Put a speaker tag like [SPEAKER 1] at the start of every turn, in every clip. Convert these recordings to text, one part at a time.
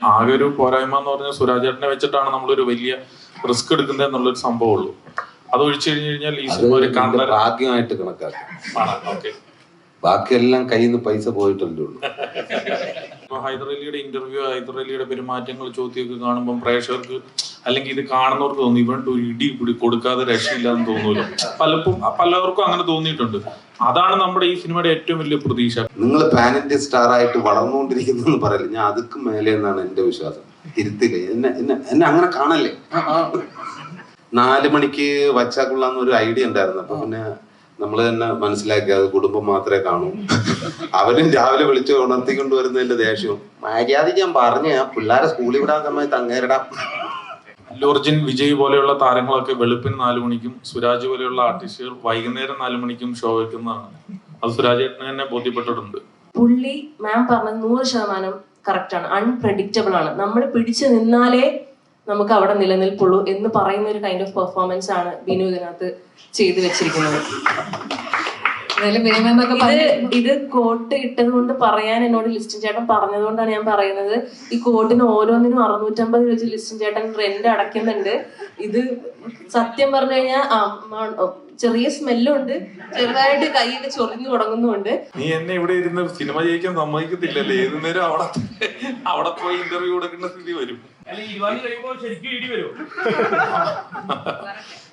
[SPEAKER 1] ആകെ ഒരു പോരായ്മ എന്ന് പറഞ്ഞാൽ സുരാജേട്ടനെ വെച്ചിട്ടാണ് നമ്മളൊരു വലിയ റിസ്ക് എടുക്കുന്നത് എന്നുള്ളൊരു സംഭവമുള്ളൂ. അത് ഒഴിച്ചു കഴിഞ്ഞു കഴിഞ്ഞാൽ ഈ സിനിമ ഒരു
[SPEAKER 2] ഭാഗ്യമായിട്ട് കണക്കാക്കാം. ബാക്കിയെല്ലാം കയ്യിൽ നിന്ന് പൈസ പോയിട്ടല്ലേ ഉള്ളൂ.
[SPEAKER 1] ഹൈദർ അലിയുടെ ഇന്റർവ്യൂ, ഹൈദർ അലിയുടെ പെരുമാറ്റങ്ങൾ, ചോദ്യമൊക്കെ കാണുമ്പോൾ പ്രേക്ഷകർക്ക് അല്ലെങ്കിൽ ഇത് കാണുന്നവർക്ക് തോന്നും ഇവണ്ട് ഒരു ഇടി കൂടി കൊടുക്കാതെ രക്ഷയില്ലാന്ന് തോന്നൂല്ലോ. പലർക്കും അങ്ങനെ തോന്നിയിട്ടുണ്ട്. അതാണ് നമ്മുടെ ഈ സിനിമയുടെ ഏറ്റവും വലിയ പ്രതീക്ഷ.
[SPEAKER 2] നിങ്ങൾ പാൻ ഇന്ത്യ സ്റ്റാർ ആയിട്ട് വളർന്നുകൊണ്ടിരിക്കുന്നു പറയില്ല, ഞാൻ അതുക്കും മേലെ എന്നാണ് എന്റെ വിശ്വാസം. ഇരുത്തില്ലേ എന്നെ അങ്ങനെ കാണല്ലേ. 4 മണിക്ക് വച്ചാക്കുള്ളാന്ന് ഒരു ഐഡിയ ഉണ്ടായിരുന്നു. അപ്പൊ പിന്നെ നമ്മള് തന്നെ മനസ്സിലാക്കി അത് കുടുംബം മാത്രമേ കാണൂ. അവരും രാവിലെ വിളിച്ച് ഉണർത്തിക്കൊണ്ടുവരുന്നതിന്റെ ദേഷ്യവും മര്യാദയ്ക്ക് ഞാൻ പറഞ്ഞ പിള്ളേരെ സ്കൂളിൽ വിടാൻ സമയത്ത് അങ്ങേരിടാം.
[SPEAKER 1] അർജുൻ, വിജയ് പോലെയുള്ള താരങ്ങളൊക്കെ വെളുപ്പിന് 4 മണിക്കും, സുരാജ് പോലെയുള്ള ആർട്ടിസ്റ്റുകൾ വൈകുന്നേരം 4 മണിക്കും ഷോ വെക്കുന്നതാണ്. അത് സുരാജേട്ടന് തന്നെ ബോധ്യപ്പെട്ടിട്ടുണ്ട്.
[SPEAKER 3] പുള്ളി മാം പറഞ്ഞത് 100% കറക്റ്റ് ആണ്. അൺപ്രഡിക്റ്റബിൾ ആണ്. നമ്മൾ പിടിച്ചു നിന്നാലേ നമുക്ക് അവിടെ നിലനിൽപ്പുള്ളൂ എന്ന് പറയുന്ന ഒരു കൈൻഡ് ഓഫ് പെർഫോമൻസ് ആണ് ബിനു ഇതിനകത്ത് ചെയ്തു വെച്ചിരിക്കുന്നത്. ഇത് കോട്ട് ഇട്ടത് കൊണ്ട് പറയാൻ എന്നോട് ലിസ്റ്റിൻ ചേട്ടൻ പറഞ്ഞതുകൊണ്ടാണ് ഞാൻ പറയുന്നത്. ഈ കോട്ടിന് ഓരോന്നിനും 650 വെച്ച് ലിസ്റ്റിൻ ചേട്ടൻ റെന്റ് അടയ്ക്കുന്നുണ്ട്. ഇത് സത്യം പറഞ്ഞു കഴിഞ്ഞാൽ ചെറിയ സ്മെല്ലുണ്ട്, ചെറുതായിട്ട് കൈയൊക്കെ ചൊറിഞ്ഞു തുടങ്ങുന്നുണ്ട്.
[SPEAKER 1] നീ എന്നെ ഇവിടെ ഇരുന്ന് സിനിമ ജയിക്കാൻ സമ്മതിക്കത്തില്ലല്ലേ? ഏത് നേരം അവിടെ പോയി ഇന്റർവ്യൂ കൊടുക്കേണ്ട സ്ഥിതി വരും.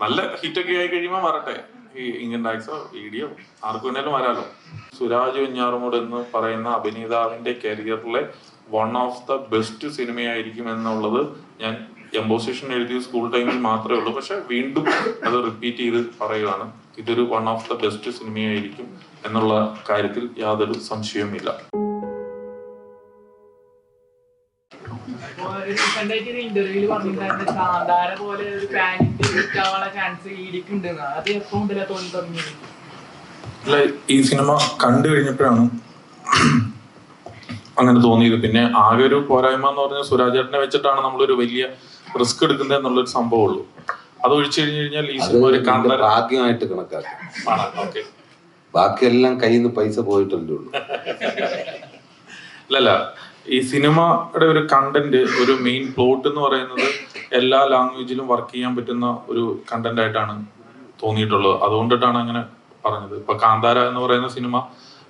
[SPEAKER 1] നല്ല ഹിറ്റൊക്കെ ആയി കഴിയുമ്പോ വരട്ടെ ഈ ഇൻകം ടാക്സോ വീഡിയോ ആർക്കും വേണേലും വരാലോ. സുരാജ് വെഞ്ഞാറമൂട് എന്ന് പറയുന്ന അഭിനേതാവിന്റെ കരിയറിലെ വൺ ഓഫ് ദ ബെസ്റ്റ് സിനിമയായിരിക്കും എന്നുള്ളത് ഞാൻ എംബോസിഷൻ എഴുതിയ സ്കൂൾ ടൈമിൽ മാത്രമേ ഉള്ളൂ. പക്ഷെ വീണ്ടും അത് റിപ്പീറ്റ് ചെയ്ത് പറയുകയാണ്. ഇതൊരു വൺ ഓഫ് ദ ബെസ്റ്റ് സിനിമയായിരിക്കും എന്നുള്ള കാര്യത്തിൽ യാതൊരു സംശയവുമില്ല.
[SPEAKER 4] ഇന്റർവ്യൂല് പറഞ്ഞിട്ടുണ്ടായിരുന്നു കാന്താര പോലെ ഒരു പാനിന്റെ കിട്ടാനുള്ള ചാൻസ് ഇടിക്കുന്നുണ്ട്. അത് എപ്പോ മുതലേ തോന്നി തുടങ്ങിയത്?
[SPEAKER 1] അല്ല, ഈ സിനിമ കണ്ടു കഴിഞ്ഞപ്പോഴാണ് അങ്ങനെ തോന്നിയത്. പിന്നെ ആകെ ഒരു പോരായ്മ എന്ന് പറഞ്ഞാൽ സുരാജേട്ടനെ വെച്ചിട്ടാണ് നമ്മളൊരു വലിയ റിസ്ക് എടുക്കുന്നത് എന്നുള്ളൊരു സംഭവമുള്ളൂ. അത് ഒഴിച്ചു കഴിഞ്ഞു കഴിഞ്ഞാൽ ഈ സിനിമ ഒരു
[SPEAKER 2] ഭാഗ്യമായിട്ട് കണക്കാക്കാം. ബാക്കിയെല്ലാം കയ്യിൽ നിന്ന് പൈസ പോയിട്ടല്ലേ ഉള്ളൂ.
[SPEAKER 1] അല്ലല്ല, ഈ സിനിമയുടെ ഒരു കണ്ടന്റ്, ഒരു മെയിൻ പ്ലോട്ട് എന്ന് പറയുന്നത് എല്ലാ ലാംഗ്വേജിലും വർക്ക് ചെയ്യാൻ പറ്റുന്ന ഒരു കണ്ടന്റ് ആയിട്ടാണ് തോന്നിയിട്ടുള്ളത്. അതുകൊണ്ടിട്ടാണ് അങ്ങനെ പറഞ്ഞത്. ഇപ്പൊ കാന്താര എന്ന് പറയുന്ന സിനിമ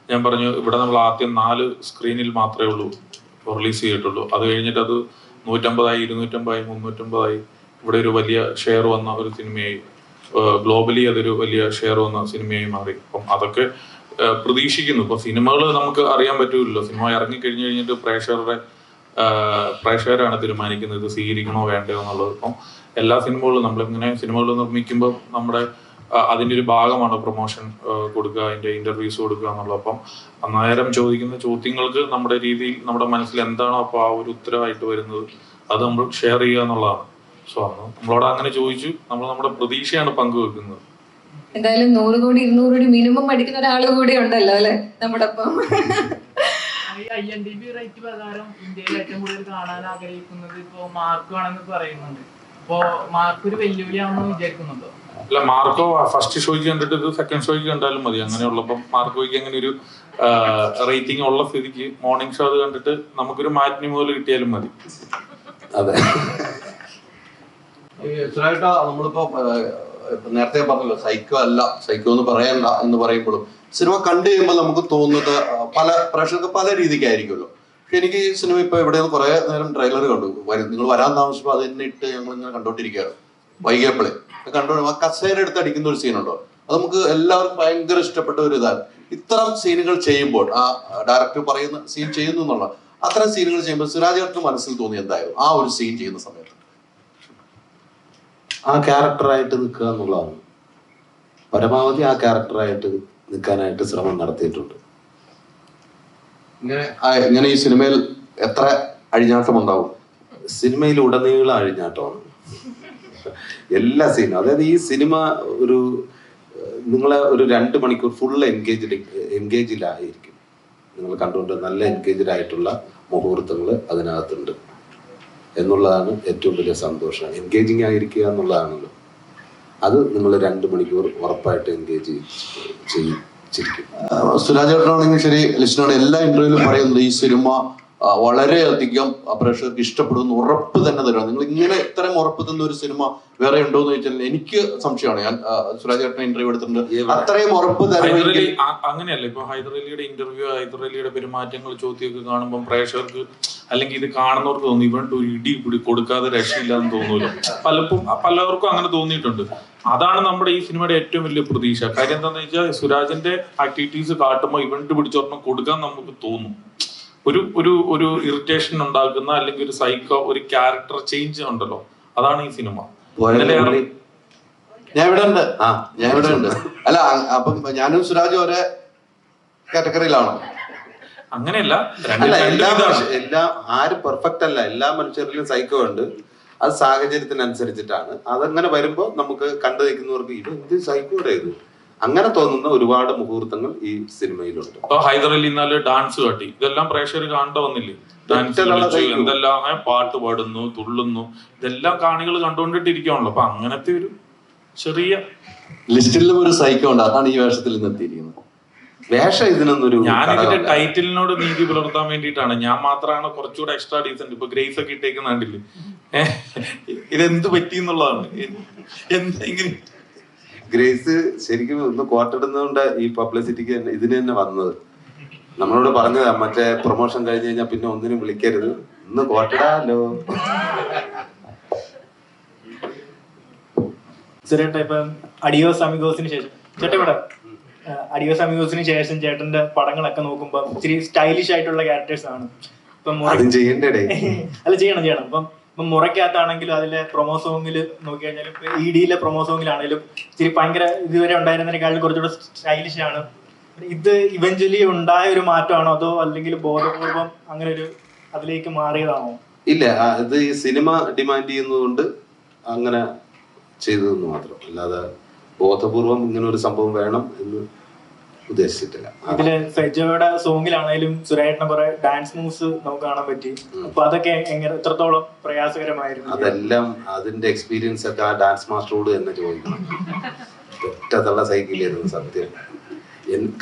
[SPEAKER 1] ഞാൻ പറഞ്ഞു, ഇവിടെ നമ്മൾ ആദ്യം 4 സ്ക്രീനിൽ മാത്രമേ ഉള്ളൂ റിലീസ് ചെയ്തിട്ടുള്ളൂ. അത് കഴിഞ്ഞിട്ട് അത് 150, 250, 350 ഇവിടെ ഒരു വലിയ ഷെയർ വന്ന ഒരു സിനിമയായി, ഗ്ലോബലി അതൊരു വലിയ ഷെയർ വന്ന സിനിമയായി മാറി. അപ്പം അതൊക്കെ പ്രതീക്ഷിക്കുന്നു. ഇപ്പൊ സിനിമകൾ നമുക്ക് അറിയാൻ പറ്റൂല്ലോ. സിനിമ ഇറങ്ങി കഴിഞ്ഞിട്ട് പ്രേക്ഷകരാണ് തീരുമാനിക്കുന്നത് ഇത് സ്വീകരിക്കണോ വേണ്ടയോ എന്നുള്ളത്. ഇപ്പം എല്ലാ സിനിമകളും നമ്മളിങ്ങനെ സിനിമകൾ നിർമ്മിക്കുമ്പോൾ നമ്മുടെ അതിൻ്റെ ഒരു ഭാഗമാണ് പ്രൊമോഷൻ കൊടുക്കുക, അതിൻ്റെ ഇന്റർവ്യൂസ് കൊടുക്കുക എന്നുള്ളത്. അപ്പം അന്നേരം ചോദിക്കുന്ന ചോദ്യങ്ങൾക്ക് നമ്മുടെ രീതിയിൽ നമ്മുടെ മനസ്സിൽ എന്താണോ അപ്പോൾ ആ ഒരു ഉത്തരവായിട്ട് വരുന്നത് അത് നമ്മൾ ഷെയർ ചെയ്യുക എന്നുള്ളതാണ്. സോ അന്ന് നമ്മളോട് അങ്ങനെ ചോദിച്ചു, നമ്മൾ നമ്മുടെ പ്രതീക്ഷയാണ് പങ്കുവെക്കുന്നത്.
[SPEAKER 5] എന്തായാലും 100 കോടി 200 കോടി മിനിമം അടിക്കുന്ന ഒരാൾ കൂടി ഉണ്ടല്ലോ അല്ലെ നമ്മുടെ ഒപ്പം.
[SPEAKER 4] IMDb റേറ്റ് പ്രകാരം ഇന്ത്യയിൽ ഏറ്റവും കൂടുതൽ കാണാൻ ആഗ്രഹിക്കുന്നത് ഇപ്പോ മാർക്ക് ആണെന്ന് പറയുന്നുണ്ട്. ഇപ്പോ മാർക്ക് ഒരു വെല്ലുവിളിയാണെന്ന് വിചാരിക്കുന്നുണ്ടോ?
[SPEAKER 1] അല്ല, മാർക്കോ ഫസ്റ്റ് ഷോയ്ക്ക് കണ്ടിട്ട് ഇത് സെക്കൻഡ് ഷോയ്ക്ക് കണ്ടാലും മതി. അങ്ങനെയുള്ളപ്പം മാർക്കോയ്ക്ക് അങ്ങനെ ഒരു റേറ്റിംഗ് ഉള്ള സ്ഥിതിക്ക് മോർണിംഗ് ഷോ അത് കണ്ടിട്ട് നമുക്കൊരു മാറ്റിനി മുതൽ കിട്ടിയാലും മതി.
[SPEAKER 2] അതെ,
[SPEAKER 6] നമ്മളിപ്പോ നേരത്തെ പറഞ്ഞല്ലോ സൈക്കോ എന്ന് പറയണ്ട എന്ന് പറയുമ്പോഴും സിനിമ കണ്ടു കഴിയുമ്പോൾ നമുക്ക് തോന്നുന്നത് പല പ്രേക്ഷകർക്ക് പല രീതിക്കായിരിക്കുമല്ലോ. പക്ഷെ എനിക്ക് ഈ സിനിമ ഇപ്പൊ ഇവിടെ കുറെ നേരം ട്രെയിലർ കണ്ടു. നിങ്ങൾ വരാൻ താമസിച്ചപ്പോൾ അത് തന്നെ ഇട്ട് ഞങ്ങൾ ഇങ്ങനെ കണ്ടോണ്ടിരിക്കുകയാണ്. വൈകിയപ്പോഴേ ആ കസേര എടുത്ത് അടിക്കുന്ന ഒരു സീനുണ്ടോ, അത് നമുക്ക് എല്ലാവർക്കും ഭയങ്കര ഇഷ്ടപ്പെട്ട ഒരു ഇതാണ്. ഇത്തരം സീനുകൾ ചെയ്യുമ്പോൾ ആ ഡയറക്ടർ പറയുന്ന സീൻ ചെയ്യുന്നു എന്നുള്ള അത്തരം സീനുകൾ ചെയ്യുമ്പോൾ സുരാജേട്ടന് മനസ്സിൽ തോന്നി എന്തായാലും ആ ഒരു സീൻ ചെയ്യുന്ന സമയത്ത്
[SPEAKER 2] ആ ക്യാരക്ടറായിട്ട് നിൽക്കുക എന്നുള്ളതാണ്. പരമാവധി ആ ക്യാരക്ടറായിട്ട് നിൽക്കാനായിട്ട് ശ്രമം നടത്തിയിട്ടുണ്ട്.
[SPEAKER 6] ഇങ്ങനെ ഈ സിനിമയിൽ എത്ര അഴിഞ്ഞാട്ടം ഉണ്ടാവും?
[SPEAKER 2] സിനിമയിൽ ഉടനീളം അഴിഞ്ഞാട്ടമാണ് എല്ലാ സീനും. അതായത് ഈ സിനിമ ഒരു നിങ്ങളെ ഒരു 2 മണിക്കൂർ ഫുൾ എൻഗേജിലായിരിക്കും. നിങ്ങൾ കണ്ടുകൊണ്ട് നല്ല എൻഗേജ്ഡ് ആയിട്ടുള്ള മുഹൂർത്തങ്ങൾ അതിനകത്തുണ്ട് എന്നുള്ളതാണ് ഏറ്റവും വലിയ സന്തോഷം. എൻഗേജിങ് ആയിരിക്കുക എന്നുള്ളതാണല്ലോ. അത് നിങ്ങൾ 2 മണിക്കൂർ ഉറപ്പായിട്ട് എൻഗേജ് ചെയ്യിച്ചിരിക്കും.
[SPEAKER 6] സുരാജേട്ടനാണെങ്കിൽ ശരി, ലിസ്റ്റിനാണ് എല്ലാ ഇന്റർവ്യൂവിലും പറയുന്നത് ഈ സിനിമ വളരെയധികം പ്രേക്ഷകർക്ക് ഇഷ്ടപ്പെടുമെന്ന് ഉറപ്പ് തന്നെ തരുവാണ്. നിങ്ങൾ ഇങ്ങനെ ഇത്രയും ഉറപ്പ് തന്ന ഒരു സിനിമ വേറെ ഉണ്ടോ എന്ന് ചോദിച്ചാൽ എനിക്ക് സംശയമാണ്. ഞാൻ സുരാജ് ചേട്ടനെ ഇന്റർവ്യൂ എടുത്തിട്ടുണ്ട്. അത്രയും ഉറപ്പ് തരുമെങ്കിൽ
[SPEAKER 1] അങ്ങനെയല്ല. ഇപ്പൊ ഹൈദർ അലിയുടെ ഇന്റർവ്യൂ, ഹൈദർ അലിയുടെ പെരുമാറ്റങ്ങൾ, ചോദ്യമൊക്കെ കാണുമ്പോൾ പ്രേക്ഷകർക്ക് അല്ലെങ്കിൽ ഇത് കാണുന്നവർക്ക് തോന്നും ഇവണ്ട് ഒരു ഇടി കൂടി കൊടുക്കാതെ രക്ഷയില്ല എന്ന് തോന്നൂല്ലോ. പലർക്കും അങ്ങനെ തോന്നിയിട്ടുണ്ട്. അതാണ് നമ്മുടെ ഈ സിനിമയുടെ ഏറ്റവും വലിയ പ്രതീക്ഷ. കാര്യം എന്താണെന്ന് വെച്ചാൽ സുരാജിന്റെ ആക്ടിവിറ്റീസ് കാട്ടുമ്പോൾ ഇവന്റ് പിടിച്ചൊരെണ്ണം കൊടുക്കാൻ നമുക്ക് തോന്നും. ഒരു ഒരു ഒരു ഇറിറ്റേഷൻ ഉണ്ടാക്കുന്ന അല്ലെങ്കിൽ ഒരു സൈക്കോ, ഒരു ക്യാരക്ടർ ചേഞ്ച് ഉണ്ടല്ലോ, അതാണ് ഈ സിനിമ.
[SPEAKER 6] ഞാൻ ഇവിടെ ഉണ്ട്. അല്ല, അപ്പൊ ഞാനും സുരാജും ഒരേ കാറ്റഗറിയിലാണോ?
[SPEAKER 1] അങ്ങനെയല്ല,
[SPEAKER 2] ആരും പെർഫെക്റ്റ് അല്ല. എല്ലാ മനുഷ്യരിലും സൈക്കോ ഉണ്ട്. അത് സാഹചര്യത്തിനനുസരിച്ചിട്ടാണ്. അതങ്ങനെ വരുമ്പോ നമുക്ക് കണ്ടു നിൽക്കുന്നവർക്ക് ഇത് എന്ത് സൈക്കോടെ ഇത് അങ്ങനെ തോന്നുന്ന ഒരുപാട് മുഹൂർത്തങ്ങൾ ഈ സിനിമയിലുണ്ട്.
[SPEAKER 1] ഹൈദർ അലി ഇന്നാല് ഡാൻസ് കാട്ടി, ഇതെല്ലാം പ്രേക്ഷകർ കാണേണ്ട വന്നില്ലേ? ഡാൻസ് എന്തെല്ലാം പാട്ട് പാടുന്നു, തുള്ളുന്നു, ഇതെല്ലാം കാണികൾ കണ്ടുകൊണ്ടിട്ടിരിക്കുകയാണല്ലോ. അപ്പൊ അങ്ങനത്തെ ഒരു ചെറിയ
[SPEAKER 6] ലിസ്റ്റിലും ഒരു സൈക്കോ ഉണ്ട്. അതാണ് ഈ വേഷത്തിൽ നിന്ന് എത്തിയിരിക്കുന്നത്.
[SPEAKER 2] വേഷം ഇതിനൊന്നൊരു
[SPEAKER 1] ഞാൻ ഇതിന്റെ ടൈറ്റിലിനോട് നീതി പുലർത്താൻ വേണ്ടിയിട്ടാണ്. ഞാൻ മാത്രമാണ് കുറച്ചുകൂടെ എക്സ്ട്രാ ഡീസന്റ്. ഇപ്പൊ ഗ്രേസ് ഒക്കെ ഇട്ടേക്കുന്ന കണ്ടില്ലേ? ഇതെന്ത് പറ്റി എന്നുള്ളതാണ്. ഇങ്ങനെ
[SPEAKER 2] ഗ്രേസ് ശരിക്കും ഒന്ന് കോട്ടിടുന്നതുകൊണ്ട് ഈ പബ്ലിസിറ്റിക്ക് ഇതിന് തന്നെ വന്നത്. നമ്മളോട് പറഞ്ഞതാ മറ്റേ പ്രൊമോഷൻ കഴിഞ്ഞ് കഴിഞ്ഞാൽ പിന്നെ ഒന്നിനും വിളിക്കരുത്, ഇന്ന് കോട്ടിടാലോ.
[SPEAKER 7] ചേട്ടാ ഇപ്പം അഡിയോസ് അമിഗോസിന് ശേഷം അഡിയോസ് അമിഗോസിന് ശേഷം ചേട്ടന്റെ പടങ്ങളൊക്കെ നോക്കുമ്പോ ഇച്ചിരി സ്റ്റൈലിഷ് ആയിട്ടുള്ള ക്യാരക്ടേഴ്സ് ആണ്. ഇപ്പം അല്ല ചെയ്യണം. ഇപ്പം മുറയ്ക്കകത്താണെങ്കിലും അതിലെ പ്രൊമോ സോങ്ങിൽ നോക്കി കഴിഞ്ഞാൽ EDയിലെ പ്രൊമോ സോങ്ങിലാണെങ്കിലും ഇച്ചിരി ഭയങ്കര ഇതുവരെ ഉണ്ടായിരുന്നതിനേക്കാളും കുറച്ചുകൂടെ സ്റ്റൈലിഷ് ആണ്. ഇത് ഇവഞ്ച്വലി ഉണ്ടായ ഒരു മാറ്റമാണോ അതോ അല്ലെങ്കിൽ ബോധപൂർവം അങ്ങനെ ഒരു അതിലേക്ക് മാറിയതാണോ?
[SPEAKER 2] ഇല്ല, ഇത് ഈ സിനിമ ഡിമാൻഡ് ചെയ്യുന്നതുകൊണ്ട് അങ്ങനെ ചെയ്തതെന്ന് മാത്രം, അല്ലാതെ ബോധപൂർവം ഇങ്ങനെ ഒരു സംഭവം വേണം എന്ന് ഉദ്ദേശിച്ചിട്ടില്ല.
[SPEAKER 7] ഇതില് ഫെജോയുടെ സോങ്ങിലാണെങ്കിലും സുരേട്ടനെ കുറെ ഡാൻസ് മൂവ്സ് നമുക്ക് കാണാൻ പറ്റി. അപ്പൊ അതൊക്കെ എത്രത്തോളം പ്രയാസകരമായിരുന്നു?
[SPEAKER 2] അതെല്ലാം അതിന്റെ എക്സ്പീരിയൻസ് ഒക്കെ ആ ഡാൻസ് മാസ്റ്ററോട് തന്നെ ചോദിക്കണം. ഒറ്റത്തുള്ള സൈക്കിളായിരുന്നു സത്യം.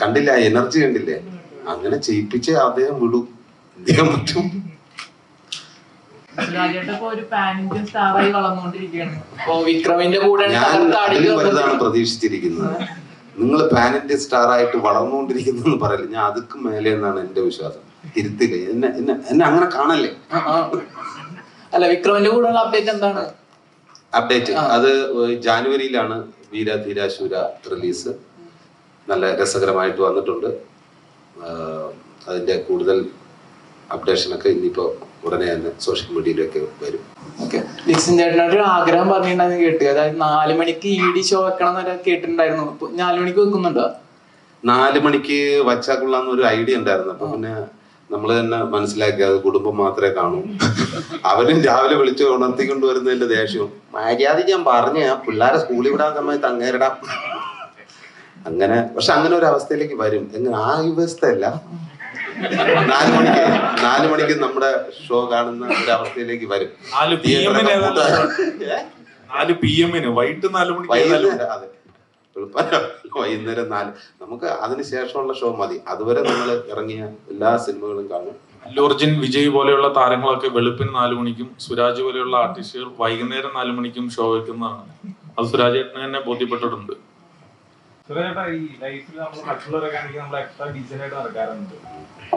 [SPEAKER 2] കണ്ടില്ല, എനർജി കണ്ടില്ലേ? അങ്ങനെ ചെയ്യിപ്പിച്ച് അദ്ദേഹം വിടും, അദ്ദേഹം പറ്റും. ഞാൻ വലുതാണ് പ്രതീക്ഷിച്ചിരിക്കുന്നത്. നിങ്ങൾ പാൻ ഇന്ത്യൻ സ്റ്റാർ ആയിട്ട് വളർന്നുകൊണ്ടിരിക്കുന്നു പറയില്ല, ഞാൻ അതുക്കും മേലെ എന്നാണ് എന്റെ വിശ്വാസം. തിരുത്തില്ലേ, എന്നെ അങ്ങനെ കാണല്ലേ.
[SPEAKER 4] അല്ല, വിക്രമിന്റെ കൂടെ അപ്ഡേറ്റ് എന്താണ്?
[SPEAKER 2] അപ്ഡേറ്റ് അത് ജാനുവരിയിലാണ് വീര ധീര ശൂര റിലീസ്. നല്ല രസകരമായിട്ട് വന്നിട്ടുണ്ട്. അതിന്റെ കൂടുതൽ അപ്ഡേഷനൊക്കെ ഇനിയിപ്പോ ഉടനെ തന്നെ സോഷ്യൽ മീഡിയയിലൊക്കെ വരും.
[SPEAKER 4] ലിക്സൺ ചേട്ടനോട് ഒരു ആഗ്രഹം പറഞ്ഞിട്ടുണ്ടെന്ന് കേട്ടു. അതായത് 4 മണിക്ക് ED ഷോ വെക്കണം എന്നൊക്കെ കേട്ടിട്ടുണ്ടായിരുന്നു. 4 മണിക്ക് വെക്കുന്നുണ്ടോ?
[SPEAKER 2] 4 മണിക്ക് വച്ചാൽ കൊള്ളാന്ന് ഒരു ഐഡിയ ഉണ്ടായിരുന്നു. അപ്പൊ പിന്നെ നമ്മള് തന്നെ മനസ്സിലാക്കി അത് കുടുംബം മാത്രമേ കാണൂ. അവരും രാവിലെ വിളിച്ച് ഉണർത്തിക്കൊണ്ട് വരുന്നതിന്റെ ദേഷ്യവും മര്യാദയ്ക്ക് ഞാൻ പറഞ്ഞ പിള്ളേരെ സ്കൂളിൽ വിടാൻ സമയത്ത് അങ്ങേരിടാം അങ്ങനെ. പക്ഷെ അങ്ങനെ ഒരു അവസ്ഥയിലേക്ക് വരും. എങ്ങനെ ആ വ്യവസ്ഥയല്ല, 4 മണിക്ക് നമ്മുടെ ഷോ കാണുന്ന ഒരു അവസ്ഥയിലേക്ക് വരും.
[SPEAKER 1] 4 PM വൈകിട്ട് 4 മണിക്ക്.
[SPEAKER 2] അതെ, വൈകുന്നേരം 4. നമുക്ക് അതിനുശേഷമുള്ള ഷോ മതി. അതുവരെ നമ്മൾ ഇറങ്ങിയ എല്ലാ സിനിമകളും കാണും.
[SPEAKER 1] അല്ലു അർജുൻ, വിജയ് പോലെയുള്ള താരങ്ങളൊക്കെ വെളുപ്പിന് 4 മണിക്കും സുരാജ് പോലെയുള്ള ആർട്ടിസ്റ്റുകൾ വൈകുന്നേരം 4 മണിക്കും ഷോ വെക്കുന്നതാണ്. അത് സുരാജ് ഏട്ടന് തന്നെ ബോധ്യപ്പെട്ടിട്ടുണ്ട്.
[SPEAKER 8] സുരാജേട്ടാ, ഈ ലൈഫിൽ നമ്മൾ മറ്റുള്ളവരെ കാണിക്കാൻ നമ്മൾ എക്സ്ട്രാ ഡീസന്റ് ആയിട്ട് നടക്കാറുണ്ട്.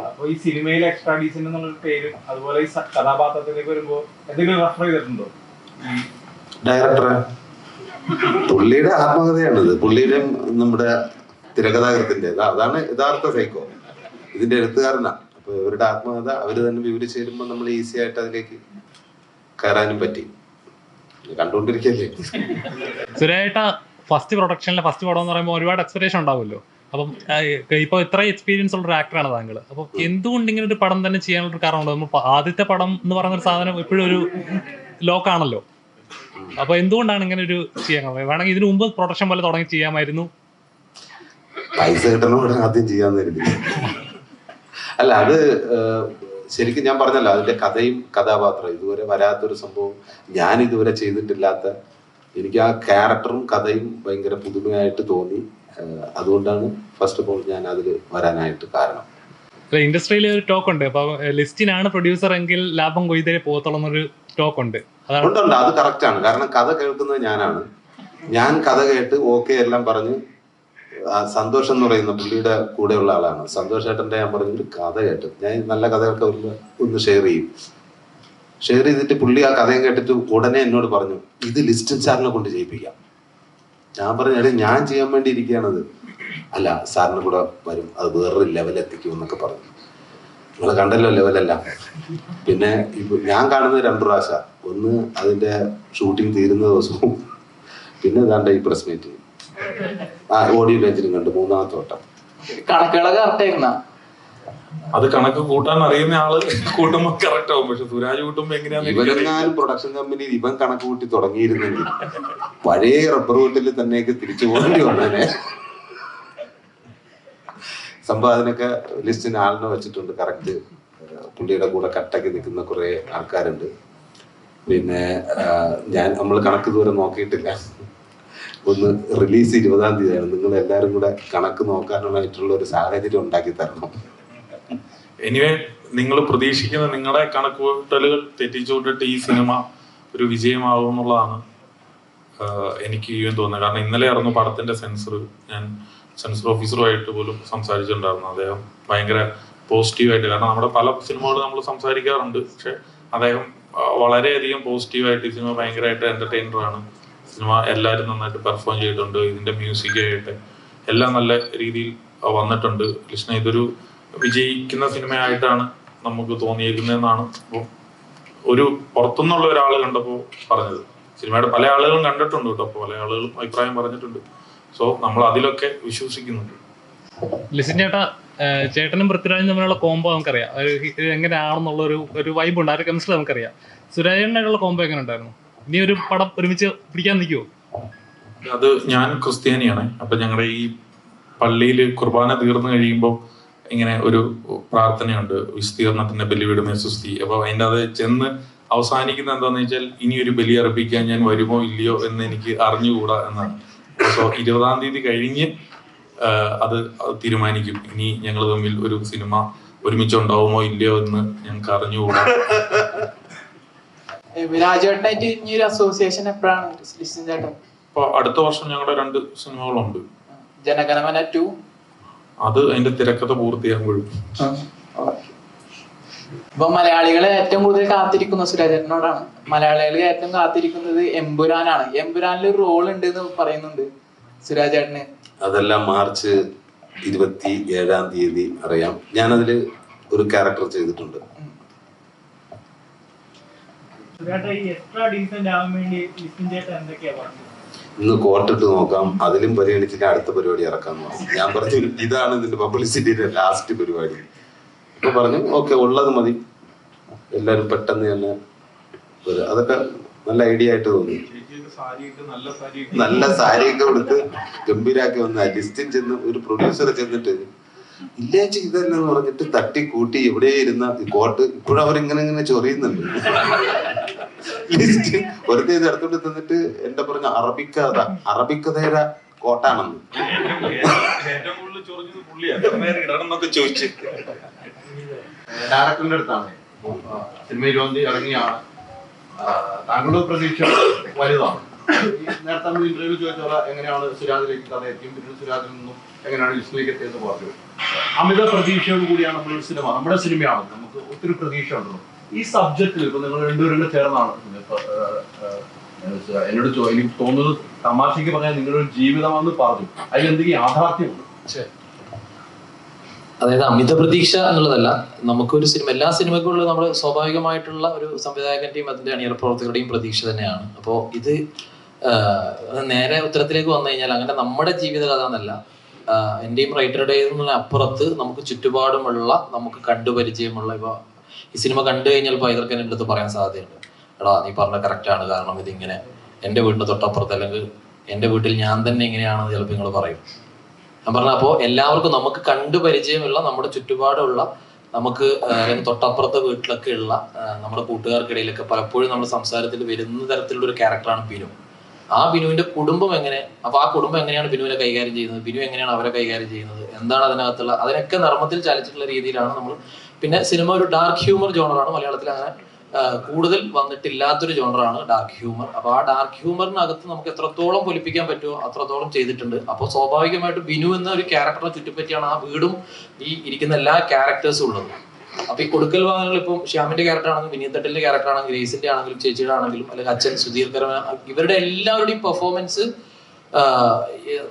[SPEAKER 8] അപ്പൊ ഈ സിനിമയിൽ എക്സ്ട്രാ ഡീസന്റ് എന്നുള്ളൊരു പേര് അതുപോലെ ഈ കഥാപാത്രത്തിലേക്ക് വരുമ്പോ എന്തെങ്കിലും റെഫർ ചെയ്തിട്ടുണ്ടോ?
[SPEAKER 2] ഡയറക്ടറെ പുള്ളിയുടെ ആത്മകഥയാണിത്. പുള്ളിയുടെ നമ്മുടെ തിരക്കഥാകൃത്തിന്റെ അതാണ് യഥാർത്ഥ സൈക്കോ. ഇതിന്റെ എഴുത്തുകാരനാ. അപ്പൊ ഇവരുടെ ആത്മകഥ അവര് തന്നെ വിവരിച്ചു തരുമ്പോ നമ്മൾ ഈസി ആയിട്ട് അതിലേക്ക് കയറാനും പറ്റി. കണ്ടുകൊണ്ടിരിക്കല്ലേ.
[SPEAKER 9] സുരേട്ട ഫസ്റ്റ് പ്രൊഡക്ഷനിലെ ഫസ്റ്റ് പടം എന്ന് പറയുമ്പോൾ ഒരുപാട് എക്സ്പെക്ടേഷൻ ഉണ്ടാവുമല്ലോ. അപ്പം ഇപ്പൊ ഇത്ര എക്സ്പീരിയൻസ് ഉള്ള ഒരു ആക്ടറാണ് താങ്കൾ. അപ്പൊ എന്തുകൊണ്ട് ഇങ്ങനെ ഒരു പടം തന്നെ ചെയ്യാനുള്ള കാരണമുണ്ടോ? നമ്മൾ ആദ്യത്തെ പടം എന്ന് പറയുന്ന ഒരു സാധനം എപ്പോഴും ഒരു ലോക്കാണല്ലോ. അപ്പൊ എന്തുകൊണ്ടാണ് ഇങ്ങനെ ഒരു ചെയ്യാൻ? വേണമെങ്കിൽ ഇതിനു മുമ്പ് പ്രൊഡക്ഷൻ പോലെ തുടങ്ങി ചെയ്യാമായിരുന്നു.
[SPEAKER 2] പൈസ കിട്ടണോടെ ആദ്യം ചെയ്യാന്ന് കരുതി. അല്ല, അത് ശരിക്കും ഞാൻ പറഞ്ഞല്ലോ, അതിന്റെ കഥയും കഥാപാത്രം ഇതുവരെ വരാത്തൊരു സംഭവം, ഞാൻ ഇതുവരെ ചെയ്തിട്ടില്ലാത്ത. എനിക്ക് ആ ക്യാരക്ടറും കഥയും ഭയങ്കര പുതുമയായിട്ട് തോന്നി. അതുകൊണ്ടാണ് ഫസ്റ്റ് ഓഫ് ഓൾ ഞാൻ അതിൽ വരാനായിട്ട് കാരണം.
[SPEAKER 9] ഇൻഡസ്ട്രിയിൽ ഒരു ടോക്ക് ഉണ്ട്. അപ്പൊ ലിസ്റ്റിനാണ് പ്രൊഡ്യൂസർ എങ്കിൽ ലാഭം കൊയ്തേ പോകത്തുള്ളൂ എന്നൊരു ടോക്ക് ഉണ്ട്.
[SPEAKER 2] ഉണ്ട്, അത് കറക്റ്റ് ആണ്. കാരണം കഥ കേൾക്കുന്നത് ഞാനാണ്. ഞാൻ കഥ കേട്ട് ഓക്കെ എല്ലാം പറഞ്ഞ് സന്തോഷം എന്ന് പറയുന്ന പുള്ളിയുടെ കൂടെയുള്ള ആളാണ്. സന്തോഷേട്ടൻ്റെ ഞാൻ പറഞ്ഞൊരു കഥ കേട്ട് ഞാൻ നല്ല കഥയൊക്കെ ഒന്ന് ഷെയർ ചെയ്യും. ഷെയർ ചെയ്തിട്ട് പുള്ളി ആ കഥയും കേട്ടിട്ട് ഉടനെ എന്നോട് പറഞ്ഞു ഇത് ലിസ്റ്റിൻ സാറിനെ കൊണ്ട് ചെയ്യിപ്പിക്കാം. ഞാൻ പറഞ്ഞു എടേ ഞാൻ ചെയ്യാൻ വേണ്ടി ഇരിക്കുകയാണത്. അല്ല സാറിന് കൂടെ വരും, അത് വേറൊരു ലെവലെത്തിക്കും എന്നൊക്കെ പറഞ്ഞു. നിങ്ങൾ കണ്ടല്ലോ ലെവലെല്ലാം. പിന്നെ ഇപ്പൊ ഞാൻ കാണുന്നത് 2 പ്രാവശ്യം. ഒന്ന് അതിന്റെ ഷൂട്ടിംഗ് തീരുന്ന ദിവസവും പിന്നെ ഏതാണ്ട് ഈ പ്രസ് മീറ്റ് ഓഡിയോ ലോഞ്ചിലും കണ്ടു. 3ാമത്തെ വട്ടം.
[SPEAKER 4] കണക്കുകളൊക്കെ കറക്റ്റ് ആയിരുന്ന
[SPEAKER 1] അത് കണക്ക് കൂട്ടാൻ അറിയുന്ന ആള് കൂട്ടുമ്പോ കറക്റ്റ് ആവും. പക്ഷെ സുരാജ് കൂട്ടുമ്പോ
[SPEAKER 2] ഇവനെങ്ങാനും പ്രൊഡക്ഷൻ കമ്പനിയിൽ ഇവൻ കണക്ക് കൂട്ടി തുടങ്ങിയിരുന്നെങ്കിൽ പഴയ റബ്ബർ വീട്ടിൽ തന്നെയൊക്കെ തിരിച്ചു പോകേണ്ടി വന്നേനെ. സംഭവം അതിനൊക്കെ ലിസ്റ്റിന് ആളിനെ വെച്ചിട്ടുണ്ട്. കറക്റ്റ് പുള്ളിയുടെ കൂടെ കട്ടക്കി നിൽക്കുന്ന കുറെ ആൾക്കാരുണ്ട്. പിന്നെ നമ്മൾ കണക്ക് ദൂരം നോക്കിയിട്ടില്ല. ഒന്ന് റിലീസ് 20-ാം തീയതിയാണ്. നിങ്ങൾ എല്ലാവരും കൂടെ കണക്ക് നോക്കാനായിട്ടുള്ള ഒരു സാഹചര്യം ഉണ്ടാക്കി തരണം.
[SPEAKER 1] എനിവേ നിങ്ങൾ പ്രതീക്ഷിക്കുന്ന നിങ്ങളുടെ കണക്കുകൂട്ടലുകൾ തെറ്റിച്ചുകൊണ്ടിട്ട് ഈ സിനിമ ഒരു വിജയമാവും എന്നുള്ളതാണ് എനിക്ക് തോന്നുന്നത്. കാരണം ഇന്നലെ ആയിരുന്നു പടത്തിന്റെ സെൻസർ. ഞാൻ സെൻസർ ഓഫീസറുമായിട്ട് പോലും സംസാരിച്ചിട്ടുണ്ടായിരുന്നു. അദ്ദേഹം ഭയങ്കര പോസിറ്റീവായിട്ട്, കാരണം നമ്മുടെ പല സിനിമകളും നമ്മൾ സംസാരിക്കാറുണ്ട്, പക്ഷെ അദ്ദേഹം വളരെയധികം പോസിറ്റീവായിട്ട് ഈ സിനിമ ഭയങ്കരമായിട്ട് എന്റർടൈനറാണ്. സിനിമ എല്ലാവരും നന്നായിട്ട് പെർഫോം ചെയ്തിട്ടുണ്ട്. ഇതിന്റെ മ്യൂസിക് ആയിട്ട് എല്ലാം നല്ല രീതിയിൽ വന്നിട്ടുണ്ട്. കൃഷ്ണ ഇതൊരു വിജയിക്കുന്ന സിനിമയായിട്ടാണ് നമുക്ക് തോന്നിയിരിക്കുന്നതെന്നാണ് ഇപ്പോൾ ഒരു പുറത്തുനിന്നുള്ള ഒരാൾ കണ്ടപ്പോൾ പറഞ്ഞത്. സിനിമയുടെ പല ആളുകളും കണ്ടിട്ടുണ്ട് കേട്ടോ, പല ആളുകളും അഭിപ്രായം പറഞ്ഞിട്ടുണ്ട്. സോ നമ്മൾ അതിലൊക്കെ വിശ്വസിക്കുന്നുണ്ട്.
[SPEAKER 9] ലിസിൻ ചേട്ടാ, ചേട്ടനും പൃഥ്വിരാജും തമ്മിലുള്ള കോംബോ നമുക്കറിയാം, എങ്ങനെയാണെന്നുള്ള ഒരു വൈബ് ഉണ്ട്, ആ ഒരു കെമിസ്ട്രി നമുക്കറിയാം. സുരാജേട്ടനായിട്ടുള്ള കോംബോ എങ്ങനെ ഉണ്ടായിരുന്നു? ഇനി ഒരു പടം ഒരുമിച്ച് പിടിക്കാൻ നിൽക്കുമോ?
[SPEAKER 1] അത് ഞാൻ ക്രിസ്ത്യാനിയാണ്. അപ്പൊ ഞങ്ങളുടെ ഈ പള്ളിയിൽ കുർബാന തീർന്നു കഴിയുമ്പോൾ ഇങ്ങനെ ഒരു പ്രാർത്ഥനയുണ്ട്, വിസ്തീർണത്തിന്റെ ബലിവിടുമേ സുസ്തി. അപ്പൊ അതിൻ്റെ അത് ചെന്ന് അവസാനിക്കുന്ന എന്താന്ന് വെച്ചാൽ ഇനി ഒരു ബലി അർപ്പിക്കാൻ ഞാൻ വരുമോ ഇല്ലയോ എന്ന് എനിക്ക് അറിഞ്ഞുകൂടാ എന്നാണ്. സോ 20-ാം തീയതി കഴിഞ്ഞ് അത് തീരുമാനിക്കും. ഇനി ഞങ്ങൾ തമ്മിൽ ഒരു സിനിമ ഒരുമിച്ചുണ്ടാവുമോ ഇല്ലയോ എന്ന് ഞങ്ങൾക്ക് അറിഞ്ഞുകൂടാ.
[SPEAKER 4] രാജേട്ടനായിട്ട് ഇനി ഒരു അസോസിയേഷൻ എപ്പോഴാണ് ലിസ്റ്റിൻ ചേട്ടൻ?
[SPEAKER 1] അപ്പൊ അടുത്ത വർഷം ഞങ്ങളുടെ 2 സിനിമകളുണ്ട്.
[SPEAKER 4] ജനഗണമന 2
[SPEAKER 1] അത് അതിന്റെ തിരക്കഥ പൂർത്തിയാകുമ്പോഴും.
[SPEAKER 4] ഇപ്പൊ മലയാളികളെ ഏറ്റവും കൂടുതൽ കാത്തിരിക്കുന്ന സുരാജേട്ടനോടാണ്. മലയാളികൾ ഏറ്റവും കാത്തിരിക്കുന്നത് എമ്പുരാനാണ്. എമ്പുരാനിൽ ഒരു റോൾ ഉണ്ട് എന്ന് പറയുന്നുണ്ട് സുരാജേട്ടന്.
[SPEAKER 2] അതെല്ലാം മാർച്ച് 27-ാം തീയതി അറിയാം. ഞാനതില് ഒരു ക്യാരക്ടർ ചെയ്തിട്ടുണ്ട്. ഇന്ന് കോർട്ടിട്ട് നോക്കാം, അതിലും പരിഗണിച്ചിട്ട് അടുത്ത പരിപാടി ഇറക്കാൻ പറഞ്ഞു. ഞാൻ പറഞ്ഞു ഇതാണ് ഇതിന്റെ പബ്ലിസിറ്റിയുടെ ലാസ്റ്റ് പരിപാടി. അപ്പൊ പറഞ്ഞു ഓക്കെ ഉള്ളത് മതി, എല്ലാരും പെട്ടെന്ന് തന്നെ അതൊക്കെ നല്ല ഐഡിയ ആയിട്ട് തോന്നി. നല്ല സാരിയൊക്കെ കൊടുത്ത് ഗംഭീരാക്കി വന്ന ലിസ്റ്റിൻ ചെന്ന് ഒരു പ്രൊഡ്യൂസറെ ചെന്നിട്ട് ഇല്ലേച്ച് ഇതല്ലെന്ന് പറഞ്ഞിട്ട് തട്ടി കൂട്ടി എവിടെ ഇരുന്ന കോട്ട് ഇപ്പോഴും അവരിങ്ങനെ ചൊറിയുന്നുണ്ട്. ലിസ്റ്റിൻ വെറുതെ ഇത് എടുത്തോണ്ട് തന്നിട്ട് എന്റെ പറഞ്ഞ അറബിക്കഥയുടെ കോട്ടാണെന്ന് ചോദിച്ചു.
[SPEAKER 6] ഡയറക്ടറിന്റെ അടുത്താണ് സിനിമയിൽ വന്ന് ഇറങ്ങിയാണ്. താങ്കളുടെ പ്രതീക്ഷ വലുതാണ്. നേരത്തെ നമ്മൾ ഇന്റർവ്യൂ ചോദിച്ച പോലെ എങ്ങനെയാണ് സുരാജിലേക്ക് കഥ എത്തിയും, പിന്നീട് സുരാജിൽ നിന്നും എങ്ങനെയാണ് ലിസ്റ്റിലേക്ക് എത്തിയെന്ന് പറഞ്ഞു. അമിത പ്രതീക്ഷയോട് കൂടിയാണ് നമ്മളൊരു സിനിമ, നമ്മുടെ സിനിമയാണ്, നമുക്ക് ഒത്തിരി പ്രതീക്ഷ ഉണ്ടല്ലോ. ഈ സബ്ജക്റ്റിൽ ഇപ്പൊ നിങ്ങൾ രണ്ടുപേരും ചേർന്നാണ് എന്നോട് എനിക്ക് തോന്നുന്നത് തമാശയ്ക്ക് പറഞ്ഞാൽ നിങ്ങളൊരു ജീവിതമാണെന്ന് പറഞ്ഞു. അതിലെന്തെങ്കിലും യാഥാർത്ഥ്യമുണ്ട്?
[SPEAKER 10] അതായത് അമിത പ്രതീക്ഷ എന്നുള്ളതല്ല, നമുക്കൊരു സിനിമ, എല്ലാ സിനിമയ്ക്കുള്ള നമ്മൾ സ്വാഭാവികമായിട്ടുള്ള ഒരു സംവിധായകന്റെയും അതിന്റെ അണിയറ പ്രവർത്തകരുടെയും പ്രതീക്ഷ തന്നെയാണ്. അപ്പോൾ ഇത് നേരെ ഉത്തരത്തിലേക്ക് വന്നു കഴിഞ്ഞാൽ അങ്ങനെ നമ്മുടെ ജീവിത കഥ എന്നല്ല, എന്റെയും റൈറ്ററുടെയും അപ്പുറത്ത് നമുക്ക് ചുറ്റുപാടുമുള്ള, നമുക്ക് കണ്ടുപരിചയമുള്ള, ഇപ്പൊ ഈ സിനിമ കണ്ടു കഴിഞ്ഞാൽ ഇതൊക്കെ എൻ്റെ അടുത്ത് പറയാൻ സാധ്യതയുണ്ട്. എടാ നീ പറഞ്ഞ കറക്റ്റാണ്, കാരണം ഇതിങ്ങനെ എൻ്റെ വീടിന് തൊട്ടപ്പുറത്ത് അല്ലെങ്കിൽ എൻ്റെ വീട്ടിൽ ഞാൻ തന്നെ ഇങ്ങനെയാണെന്ന് ചിലപ്പോൾ നിങ്ങൾ പറയും. ഞാൻ പറഞ്ഞ അപ്പോൾ എല്ലാവർക്കും നമുക്ക് കണ്ടുപരിചയമുള്ള, നമ്മുടെ ചുറ്റുപാടുള്ള, നമുക്ക് തൊട്ടപ്പുറത്തെ വീട്ടിലൊക്കെ ഉള്ള നമ്മുടെ കൂട്ടുകാർക്കിടയിലൊക്കെ പലപ്പോഴും നമ്മുടെ സംസാരത്തിൽ വരുന്ന തരത്തിലുള്ള ഒരു ക്യാരക്ടറാണ് പിനു. ആ ബിനുവിന്റെ കുടുംബം എങ്ങനെ, അപ്പൊ ആ കുടുംബം എങ്ങനെയാണ് ബിനുവിനെ കൈകാര്യം ചെയ്യുന്നത്, ബിനു എങ്ങനെയാണ് അവരെ കൈകാര്യം ചെയ്യുന്നത്, എന്താണ് അതിനകത്തുള്ള, അതിനൊക്കെ നർമ്മത്തിൽ ചാലിച്ചിട്ടുള്ള രീതിയിലാണ് നമ്മൾ. പിന്നെ സിനിമ ഒരു ഡാർക്ക് ഹ്യൂമർ ജോണറാണ്. മലയാളത്തിൽ അങ്ങനെ കൂടുതൽ വന്നിട്ടില്ലാത്തൊരു ജോണറാണ് ഡാർക്ക് ഹ്യൂമർ. അപ്പൊ ആ ഡാർക്ക് ഹ്യൂമറിനകത്ത് നമുക്ക് എത്രത്തോളം പൊലിപ്പിക്കാൻ പറ്റുമോ അത്രത്തോളം ചെയ്തിട്ടുണ്ട്. അപ്പോൾ സ്വാഭാവികമായിട്ട് ബിനു എന്ന ഒരു ക്യാരക്ടറിനെ ചുറ്റിപ്പറ്റിയാണ് ആ വീടും ഈ ഇരിക്കുന്ന എല്ലാ ക്യാരക്ടേഴ്സും ഉള്ളത്. അപ്പൊ ഈ കൊടുക്കൽ വാങ്ങൽ ഇപ്പം ശ്യാമിന്റെ ക്യാരക്ടർ ആണെങ്കിലും വിനീതട്ടിന്റെ ക്യാരക്ടർ ആണെങ്കിലും ഗ്രേസിന്റെ ആണെങ്കിലും ചേച്ചിയുടെ ആണെങ്കിലും അല്ലെങ്കിൽ അച്ഛൻ സുധീർക്കരൻ, ഇവരുടെ എല്ലാവരുടെയും പെർഫോമൻസ്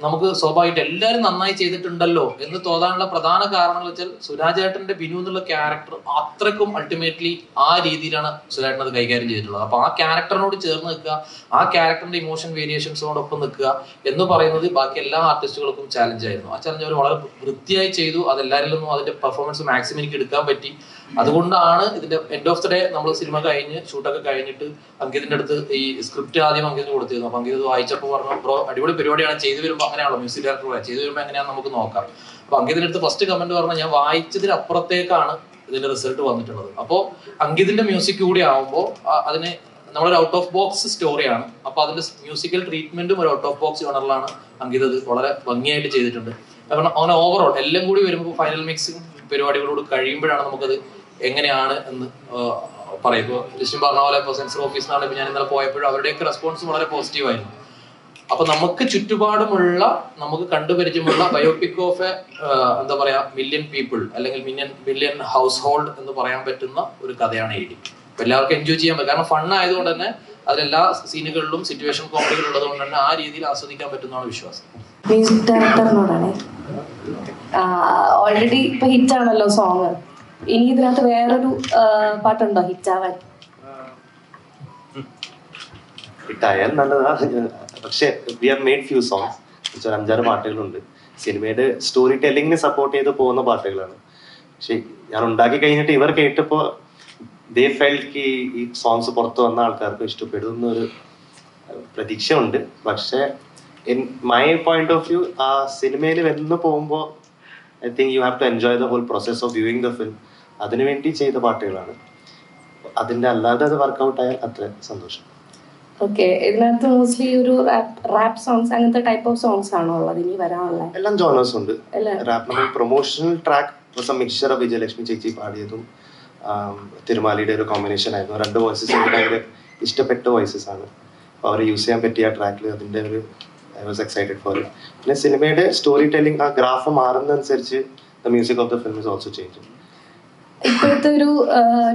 [SPEAKER 10] നമുക്ക് സ്വാഭാവികമായിട്ട് എല്ലാവരും നന്നായി ചെയ്തിട്ടുണ്ടല്ലോ എന്ന് തോന്നാനുള്ള പ്രധാന കാരണങ്ങൾ വെച്ചാൽ സുരാജേട്ടന്റെ ബിനു എന്നുള്ള ക്യാരക്ടർ അത്രക്കും അൾട്ടിമേറ്റ്ലി ആ രീതിയിലാണ് സുരാജേട്ടൻ അത് കൈകാര്യം ചെയ്തിട്ടുള്ളത്. അപ്പൊ ആ ക്യാരക്ടറിനോട് ചേർന്ന് നിൽക്കുക, ആ ക്യാരക്ടറിന്റെ ഇമോഷൻ വേരിയേഷൻസോടൊപ്പം നിൽക്കുക എന്ന് പറയുന്നത് ബാക്കി എല്ലാ ആർട്ടിസ്റ്റുകൾക്കും ചാലഞ്ച് ആയിരുന്നു. ആ ചാലഞ്ച് അവർ വളരെ വൃത്തിയായി ചെയ്തു. അതെല്ലാവരിൽ നിന്നും അതിന്റെ പെർഫോമൻസ് മാക്സിമം എനിക്ക് എടുക്കാൻ പറ്റി. അതുകൊണ്ടാണ് ഇതിന്റെ എൻഡ് ഓഫ് ദ ഡേ നമ്മൾ സിനിമ കഴിഞ്ഞ് ഷൂട്ടൊക്കെ കഴിഞ്ഞിട്ട് അങ്കിതിന്റെ അടുത്ത് ഈ സ്ക്രിപ്റ്റ് ആദ്യം അങ്കിതിന് കൊടുത്തിരുന്നു. അപ്പൊ അങ്കിത് വായിച്ചപ്പോൾ പറഞ്ഞു, ബ്രോ അടിപൊളി പരിപാടിയാണ്, ചെയ്തു വരുമ്പോൾ അങ്ങനെയാണല്ലോ മ്യൂസിക് ഡയറക്ടർ ചെയ്തു വരുമ്പോൾ എങ്ങനെയാണെന്ന് നമുക്ക് നോക്കാം. അപ്പൊ അങ്കിതിന്റെ അടുത്ത് ഫസ്റ്റ് കമന്റ് പറഞ്ഞാൽ ഞാൻ വായിച്ചതിനപ്പുറത്തേക്കാണ് ഇതിന്റെ റിസൾട്ട് വന്നിട്ടുള്ളത്. അപ്പോൾ അങ്കിതിന്റെ മ്യൂസിക് കൂടി ആവുമ്പോൾ അതിന് നമ്മളൊരു ഔട്ട് ഓഫ് ബോക്സ് സ്റ്റോറിയാണ്. അപ്പൊ അതിന്റെ മ്യൂസിക്കൽ ട്രീറ്റ്മെന്റും ഒരു ഔട്ട് ഓഫ് ബോക്സ് ജോണറിലാണ് അങ്കിത് വളരെ ഭംഗിയായിട്ട് ചെയ്തിട്ടുണ്ട്. കാരണം അങ്ങനെ ഓവറോൾ എല്ലാം കൂടി വരുമ്പോൾ ഫൈനൽ മിക്സിംഗ് പരിപാടികളോട് കഴിയുമ്പോഴാണ് നമുക്കത് എങ്ങനെയാണ് എന്ന് പറയും. ഇപ്പോൾ ലിസ്റ്റും പറഞ്ഞ പോലെ ഇപ്പോൾ സെൻസർ ഓഫീസിൽ നിന്നാണ് ഇപ്പം ഞാൻ ഇന്നലെ പോയപ്പോഴും അവരുടെയൊക്കെ റെസ്പോൺസ് വളരെ പോസിറ്റീവായിരുന്നു. അപ്പൊ നമുക്ക് ചുറ്റുപാടുമുള്ള, നമുക്ക് കണ്ടുപരിചയമുള്ള ബയോപിക് ഓഫ് എ എന്താ പറയാ മില്യൺ പീപ്പിൾ അല്ലെങ്കിൽ മില്യൺ ഹൗസ് ഹോൾഡ് എന്ന് പറയാൻ പറ്റുന്ന ഒരു കഥയാണ് ഇടി. അപ്പൊ എല്ലാവർക്കും എൻജോയ് ചെയ്യാൻ പറ്റും. കാരണം ഫൺ ആയതുകൊണ്ട് തന്നെ അതിലെല്ലാ സീനുകളിലും സിറ്റുവേഷൻ കോമഡികൾ ഉള്ളത് കൊണ്ട് തന്നെ ആ രീതിയിൽ ആസ്വദിക്കാൻ പറ്റുന്നതാണ് വിശ്വാസം.
[SPEAKER 3] മ്യൂസിക് ഡയറക്ടറിനോടാണ്. ഓൾറെഡി ഇപ്പൊ ഹിറ്റ് ആണല്ലോ സോങ്. ഇനി ഇതിനകത്ത് വേറൊരു പാട്ടുണ്ടോ ഹിറ്റാവാൻ?
[SPEAKER 11] ഹിറ്റായാൽ നല്ലതാണ്. പക്ഷെ we have made few songs, 5-6 പാട്ടുകളുണ്ട്. സിനിമയുടെ സ്റ്റോറി ടെല്ലിങ്ങിന് സപ്പോർട്ട് ചെയ്ത് പോകുന്ന പാട്ടുകളാണ്. പക്ഷെ ഞാൻ ഉണ്ടാക്കി കഴിഞ്ഞിട്ട് ഇവർ കേട്ടപ്പോൾ ദേ ഫെൽറ്റ് ഈ സോങ്സ് പുറത്ത് വന്ന ആൾക്കാർക്ക് ഇഷ്ടപ്പെടുന്നൊരു പ്രതീക്ഷ ഉണ്ട്. പക്ഷെ in my point of view ആ സിനിമയിൽ വന്ന് പോകുമ്പോൾ I think you have to enjoy the whole process of viewing the film. അതിനുവേണ്ടി ചെയ്ത പാട്ടുകളാണ്. അതിൻ്റെ അല്ലാതെ അത് വർക്കൗട്ട് ആയാൽ അത്ര സന്തോഷം.
[SPEAKER 3] ഓക്കെ, ഇതിനകത്ത് മോസ്റ്റ്ലി ഒരു റാപ്പ് സോങ്സ് അങ്ങനത്തെ ടൈപ്പ് ഓഫ് സോങ്സ് ആണോ ഉള്ളത് ഇനി വരാനുള്ള?
[SPEAKER 11] എല്ലാം ജോണേഴ്സ് ഉണ്ട്. റാപ്പ് നമ്മൾ promotional track was A mixture of Vijayalakshmi ചേച്ചി പാടിയതും തിരുമാലിയുടെ ഒരു കോമ്പിനേഷൻ ആയിരുന്നു. 2 വോയിസസ് എനിക്ക് ഭയങ്കര ഇഷ്ടപ്പെട്ട വോയിസസ് ആണ്. അപ്പോൾ അവർ യൂസ് ചെയ്യാൻ പറ്റിയ ആ ട്രാക്കിൽ അതിൻ്റെ ഒരു I was excited for it. പിന്നെ സിനിമയുടെ സ്റ്റോറി ടെല്ലിംഗ് ആ ഗ്രാഫ് മാറുന്നതനുസരിച്ച് the music of the film is also change.
[SPEAKER 3] ഇപ്പോഴത്തെ ഒരു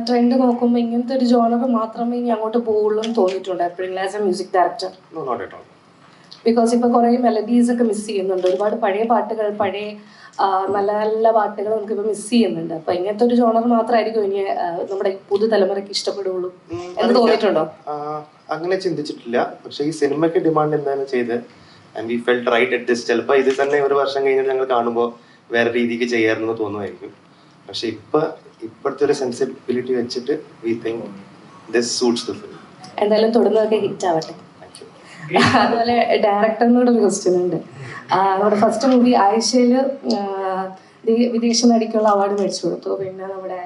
[SPEAKER 3] ട്രെൻഡ് നോക്കുമ്പോൾ ഇങ്ങനത്തെ ഒരു ജോണർ മാത്രമേ ഇനി അങ്ങോട്ട് പോകുള്ളൂ എന്ന് തോന്നിയിട്ടുണ്ട് എപ്പോഴെങ്കിലും as a music director?
[SPEAKER 11] No, not at all.
[SPEAKER 3] Because ഇപ്പോൾ കുറേ മെലഡീസ് ഒക്കെ മിസ് ചെയ്യുന്നുണ്ട്. ഒരുപാട് പഴയ പാട്ടുകൾ, പഴയ നല്ല നല്ല പാട്ടുകൾ നമുക്കിപ്പോൾ മിസ് ചെയ്യുന്നുണ്ട്. അപ്പോൾ ഇങ്ങനത്തെ ഒരു ജോണർ മാത്രമായിരിക്കും ഇനി നമ്മുടെ പുതുതലമുറയ്ക്ക് ഇഷ്ടപ്പെടുള്ളൂ എന്ന് തോന്നിയിട്ടുണ്ടോ?
[SPEAKER 11] അങ്ങനെ ചിന്തിച്ചിട്ടില്ല. പക്ഷേ ഈ സിനിമയ്ക്ക് ഡിമാൻഡ് എന്താണ് ചെയ്ത് and we felt right at this. ചിലപ്പോൾ ഇത് തന്നെ ഒരു വർഷം കഴിഞ്ഞിട്ട് ഞങ്ങൾ കാണുമ്പോൾ വേറെ രീതിക്ക് ചെയ്യാറുണ്ടെന്ന് തോന്നുമായിരിക്കും. പക്ഷെ ഇപ്പോഴത്തെ ഒരു സെൻസിബിലിറ്റി വെച്ചിട്ട് we think this suits the film.
[SPEAKER 3] എന്തായാലും തുടർന്നതൊക്കെ ഹിറ്റ് ആവട്ടെ. അതുപോലെ ഡയറക്ടറിനോട് ഒരു ക്വസ്റ്റ്യൻ ഉണ്ട്. നമ്മുടെ ഫസ്റ്റ് മൂവി ആയിഷയിൽ വിദേശ നടിക്കുള്ള അവാർഡ് മേടിച്ചു കൊടുത്തു. പിന്നെ നമ്മുടെ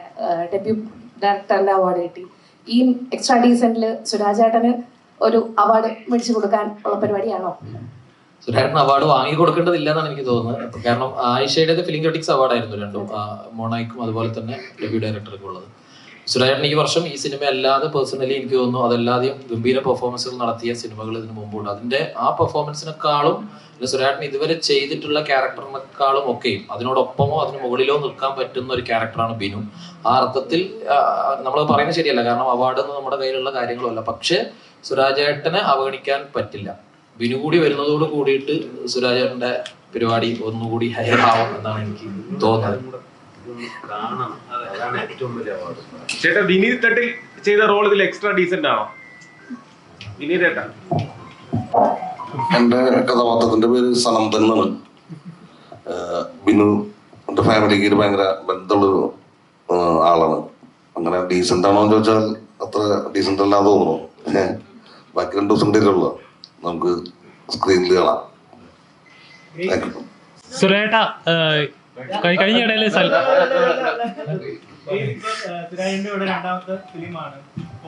[SPEAKER 3] ഡെബ്യൂ ഡയറക്ടറിന്റെ അവാർഡ് കിട്ടി. ഈ എക്സ്ട്രാ ഡീസന്റിൽ സുരാജേട്ടന് ഒരു അവാർഡ് മേടിച്ചു കൊടുക്കാൻ ഉള്ള പരിപാടിയാണോ?
[SPEAKER 10] സുരാജേട്ടൻ അവാർഡ് വാങ്ങി കൊടുക്കേണ്ടതില്ല എന്നാണ് എനിക്ക് തോന്നുന്നത്. കാരണം ആയിഷയുടെ ഫിലിം ക്രിറ്റിക്സ് അവാർഡായിരുന്നു രണ്ടും, മോണായിക്കും അതുപോലെ തന്നെ ഡെബ്യൂ ഡയറക്ടർക്കും ഉള്ളത്. സുരാജേട്ടൻ ഈ വർഷം ഈ സിനിമ അല്ലാതെ പേഴ്സണലി എനിക്ക് തോന്നുന്നു അതല്ലാതെയും ഗംഭീര പെർഫോമൻസുകൾ നടത്തിയ സിനിമകൾ ഇതിനു മുമ്പുണ്ട്. അതിന്റെ ആ പെർഫോമൻസിനെക്കാളും സുരാജേട്ടൻ ഇതുവരെ ചെയ്തിട്ടുള്ള ക്യാരക്ടറിനെക്കാളും ഒക്കെയും അതിനോടൊപ്പമോ അതിന് മുകളിലോ നിൽക്കാൻ പറ്റുന്ന ഒരു ക്യാരക്ടറാണ് ബിനു. ആ അർത്ഥത്തിൽ നമ്മൾ പറയുന്നത് ശരിയല്ല, കാരണം അവാർഡ് ഒന്നും നമ്മുടെ കയ്യിലുള്ള കാര്യങ്ങളുമല്ല. പക്ഷെ സുരാജേട്ടനെ അവഗണിക്കാൻ പറ്റില്ല. ബിനു കൂടി വരുന്നതോട് കൂടിയിട്ട് സുരാജേട്ടന്റെ പരിപാടി ഒന്നുകൂടി ഹയർ ആവും എന്നാണ് എനിക്ക് തോന്നുന്നത്.
[SPEAKER 8] ചേട്ടാ, വിനീത് തട്ടിൽ ചെയ്ത റോൾ ഇതിൽ എക്സ്ട്രാ ഡീസന്റ് ആണോ? വിനീത് ചേട്ടാ,
[SPEAKER 6] എന്റെ കഥാപാത്രത്തിന്റെ പേര് സനന്ദൻ എന്നാണ്. ബിനു എന്റെ ഫാമിലിക്ക് ഒരു ഭയങ്കര ബന്ധമുള്ളൊരു ആളാണ്. അങ്ങനെ ഡീസന്റ് ആണോ എന്ന് ചോദിച്ചാൽ അത്ര ഡീസന്റ് അല്ലാതെ തോന്നുന്നു. ബാക്കി 2 ദിവസം കൂടെ നമുക്ക് സ്ക്രീനിൽ കാണാം.
[SPEAKER 9] സുരേട്ടാ, കഴിഞ്ഞ ഇടയില്
[SPEAKER 7] സുരാജിന്റെ ഇവിടെ 2ാമത്തെ ഫിലിമാണ്.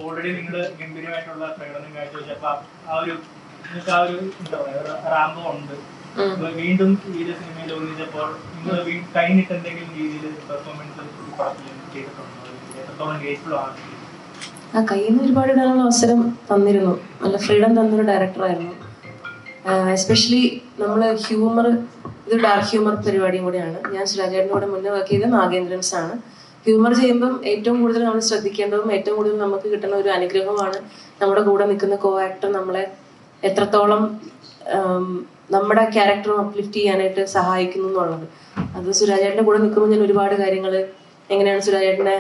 [SPEAKER 7] ഓൾറെഡി നിങ്ങൾ ഗംഭീരമായിട്ടുള്ള പ്രകടനം കാഴ്ചവെച്ചപ്പോൾ ആ ഒരു
[SPEAKER 12] നിങ്ങൾക്ക് ആ ഒരു എന്താ പറയാ റാമ്പോ ഉണ്ട്. വീണ്ടും ഈ ഒരു സിനിമയിൽ ഒന്നിച്ചപ്പോൾ നിങ്ങൾ കഴിഞ്ഞിട്ട് എന്തെങ്കിലും രീതിയിൽ പെർഫോമൻസ് ചെയ്തിട്ടുണ്ടോ? എത്രത്തോളം ഗ്രേസ്ഫുൾ ആണ്?
[SPEAKER 3] ആ കയ്യിൽ നിന്ന് ഒരുപാട് ഇടാനുള്ള അവസരം തന്നിരുന്നു. നല്ല ഫ്രീഡം തന്നൊരു ഡയറക്ടറായിരുന്നു. എസ്പെഷ്യലി നമ്മൾ ഹ്യൂമർ, ഇത് ഡാർക്ക് ഹ്യൂമർ പരിപാടിയും കൂടെയാണ്. ഞാൻ സുരാജേട്ടൻ്റെ കൂടെ മുന്നേ വർക്ക് ചെയ്ത നാഗേന്ദ്രൻസ് ആണ്. ഹ്യൂമർ ചെയ്യുമ്പം ഏറ്റവും കൂടുതൽ നമ്മൾ ശ്രദ്ധിക്കേണ്ടതും ഏറ്റവും കൂടുതൽ നമുക്ക് കിട്ടുന്ന ഒരു അനുഗ്രഹമാണ് നമ്മുടെ കൂടെ നിൽക്കുന്ന കോ ആക്ടർ നമ്മളെ എത്രത്തോളം നമ്മുടെ ക്യാരക്ടറും അപ്ലിഫ്റ്റ് ചെയ്യാനായിട്ട് സഹായിക്കുന്നു എന്നുള്ളത്. അത് സുരാജേട്ടൻ്റെ കൂടെ നിൽക്കുമ്പോൾ ഞാൻ ഒരുപാട് കാര്യങ്ങൾ എങ്ങനെയാണ് സുരാജേട്ടനെ